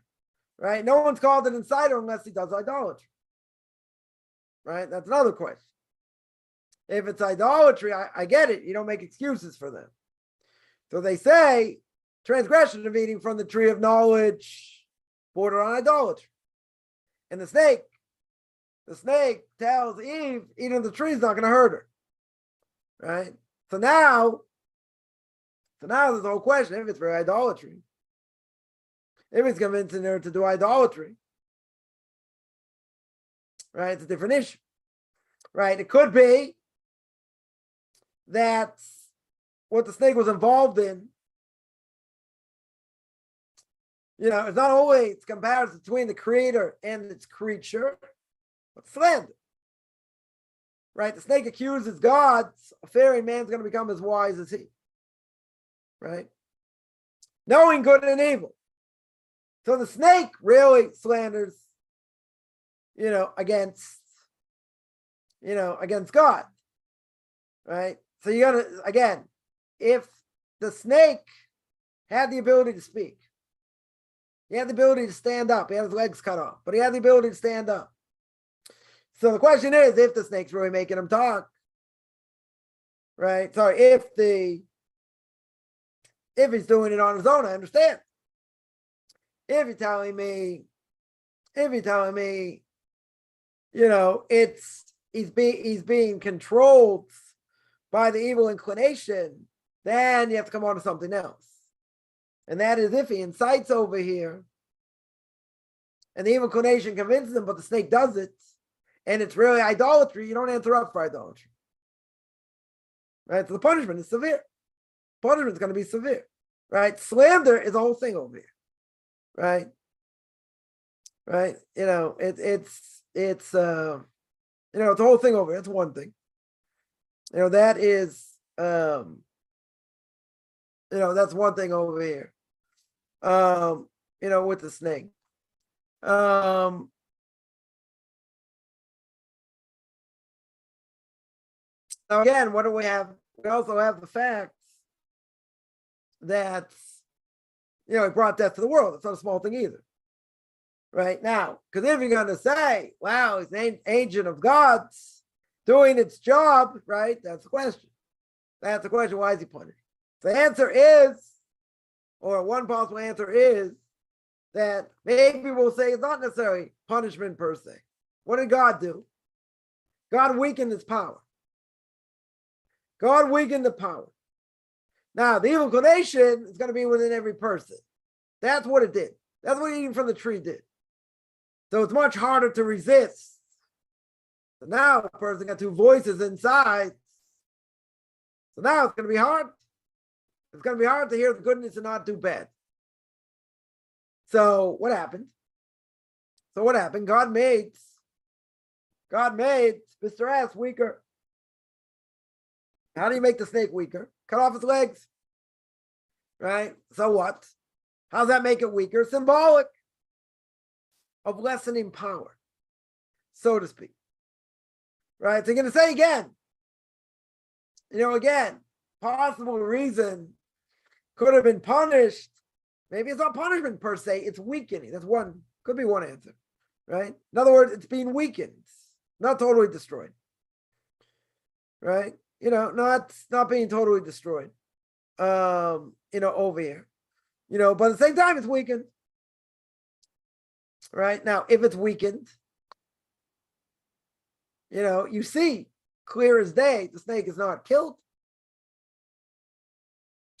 right? No one's called an insider unless he does idolatry, right? That's another question. If it's idolatry, I get it. You don't make excuses for them. So they say transgression of eating from the tree of knowledge border on idolatry. And the snake tells Eve eating the tree is not going to hurt her. Right? So now there's the whole question. If it's for idolatry, if it's convincing her to do idolatry, right? It's a different issue. Right? It could be that what the snake was involved in, it's not always comparison between the creator and its creature, but slander. Right? The snake accuses God, a fairy man's going to become as wise as he. Right? Knowing good and evil. So the snake really slanders, against God. Right? So you gotta, again, if the snake had the ability to speak, he had the ability to stand up, he had his legs cut off, but he had the ability to stand up. So the question is, if the snake's really making him talk, right? Sorry, if he's doing it on his own, I understand. If you're telling me, he's being controlled by the evil inclination, then you have to come on to something else. And that is if he incites over here and the evil inclination convinces him, but the snake does it, and it's really idolatry, you don't answer up for idolatry. Right? So the punishment is severe. Punishment is going to be severe. Right? Slander is the whole thing over here. Right? Right? It's the whole thing over here. It's one thing. That is, that's one thing over here. With the snake. Now again, what do we have? We also have the fact that, it brought death to the world. It's not a small thing either. Right now, because if you're going to say, wow, he's an agent of God's doing its job, right? That's the question. That's the question. Why is he punished? The answer is, or one possible answer is, that maybe we'll say it's not necessarily punishment per se. What did God do? God weakened his power. God weakened the power. Now, the evil inclination is going to be within every person. That's what it did. That's what eating from the tree did. So it's much harder to resist. So now a person got two voices inside. So now it's going to be hard. It's going to be hard to hear the goodness and not do bad. So what happened? God made Mr. S weaker. How do you make the snake weaker? Cut off its legs. Right? So what? How does that make it weaker? Symbolic of lessening power, so to speak. Right? So you're going to say again, again, possible reason could have been punished. Maybe it's not punishment per se, it's weakening. That's one, could be one answer. Right? In other words, it's being weakened, not totally destroyed. Right? Not being totally destroyed. Over here. But at the same time, it's weakened. Right? Now, if it's weakened, you see clear as day, the snake is not killed.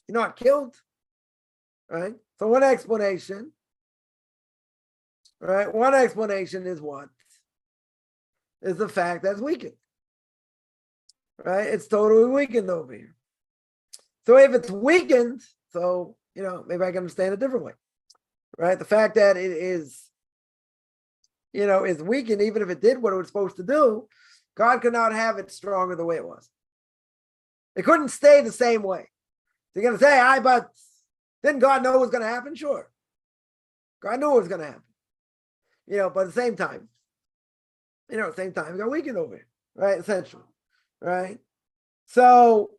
You're not killed. Right? So one explanation. Right? One explanation is what? Is the fact that it's weakened. Right? It's totally weakened over here. So if it's weakened, so, maybe I can understand it differently. Right? The fact that it is, is weakened, even if it did what it was supposed to do, God could not have it stronger the way it was. It couldn't stay the same way. You're going to say, but didn't God know what was going to happen? Sure. God knew what was going to happen. But at the same time, it got weakened over here, right? Essentially, right? So,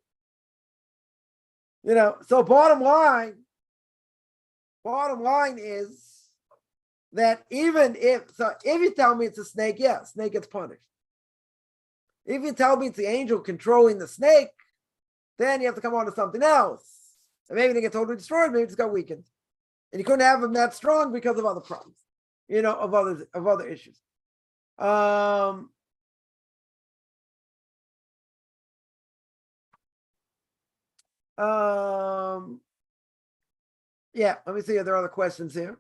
so bottom line is that if you tell me it's a snake, yeah, snake gets punished. If you tell me it's the angel controlling the snake, then you have to come on to something else. And maybe they get totally destroyed, maybe it's got weakened. And you couldn't have them that strong because of other problems, of other issues. Yeah, let me see if there are other questions here.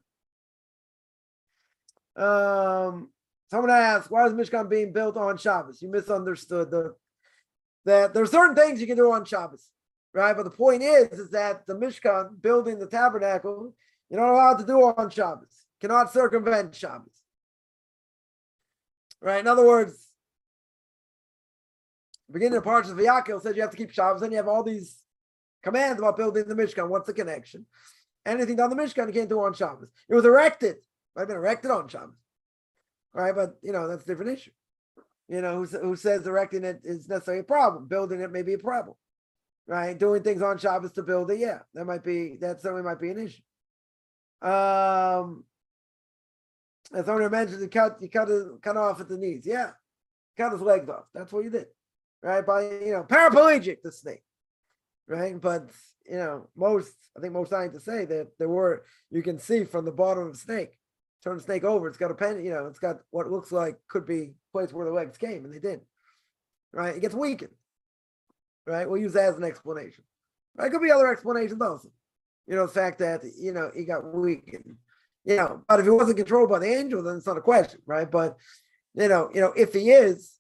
Someone asked, why is Mishkan being built on Shabbos? You misunderstood that there are certain things you can do on Shabbos, right? But the point is that the Mishkan, building the tabernacle, you're not allowed to do on Shabbos. Cannot circumvent Shabbos. Right? In other words, beginning of Parshas Vayakil says you have to keep Shabbos, and you have all these commands about building the Mishkan. What's the connection? Anything done the Mishkan you can't do on Shabbos. It was erected. It might have been erected on Shabbos. Right? But that's a different issue. Who says erecting it is necessarily a problem? Building it may be a problem. Right? Doing things on Shabbos to build it, yeah. That certainly might be an issue. As somebody mentioned, you cut off at the knees. Yeah. Cut his legs off. That's what you did. Right? By paraplegic, the snake. Right? But most scientists say that you can see from the bottom of the snake, turn the snake over, it's got a pen, it's got what looks like could be a place where the legs came, and they did. Right? It gets weakened. Right? We'll use that as an explanation. Right? It could be other explanations also. The fact that he got weakened. But if he wasn't controlled by the angel, then it's not a question, right? But if he is,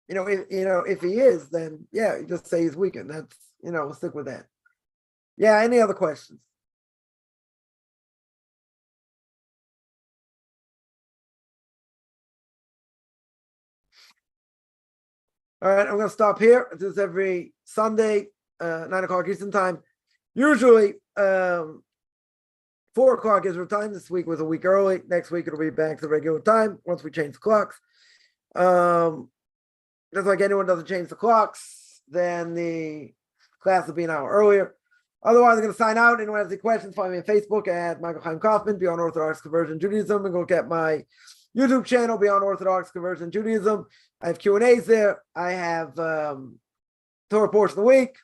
if he is, then yeah, you just say he's weakened. That's we'll stick with that. Yeah, any other questions? All right, I'm going to stop here. This is every Sunday, 9 o'clock Eastern time. Usually, 4 o'clock Israel time. This week was a week early. Next week, it'll be back to the regular time once we change the clocks. Just like anyone doesn't change the clocks, then the class will be an hour earlier. Otherwise, I'm going to sign out. Anyone has any questions, find me on Facebook at Michael Chaim Kaufman, Beyond Orthodox Conversion Judaism, and go look at my YouTube channel, Beyond Orthodox Conversion Judaism. I have Q&As there. I have Torah portion of the week,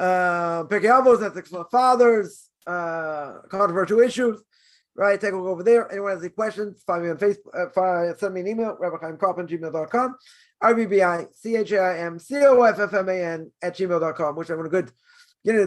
Pirkei Avos, Ethics of Fathers, controversial issues. Right, take a look over there. Anyone has any questions, find me on Facebook, send me an email, rabbichaimkaufman@gmail.com, RBBICHAIMCOFFMAN @gmail.com. Wish everyone a good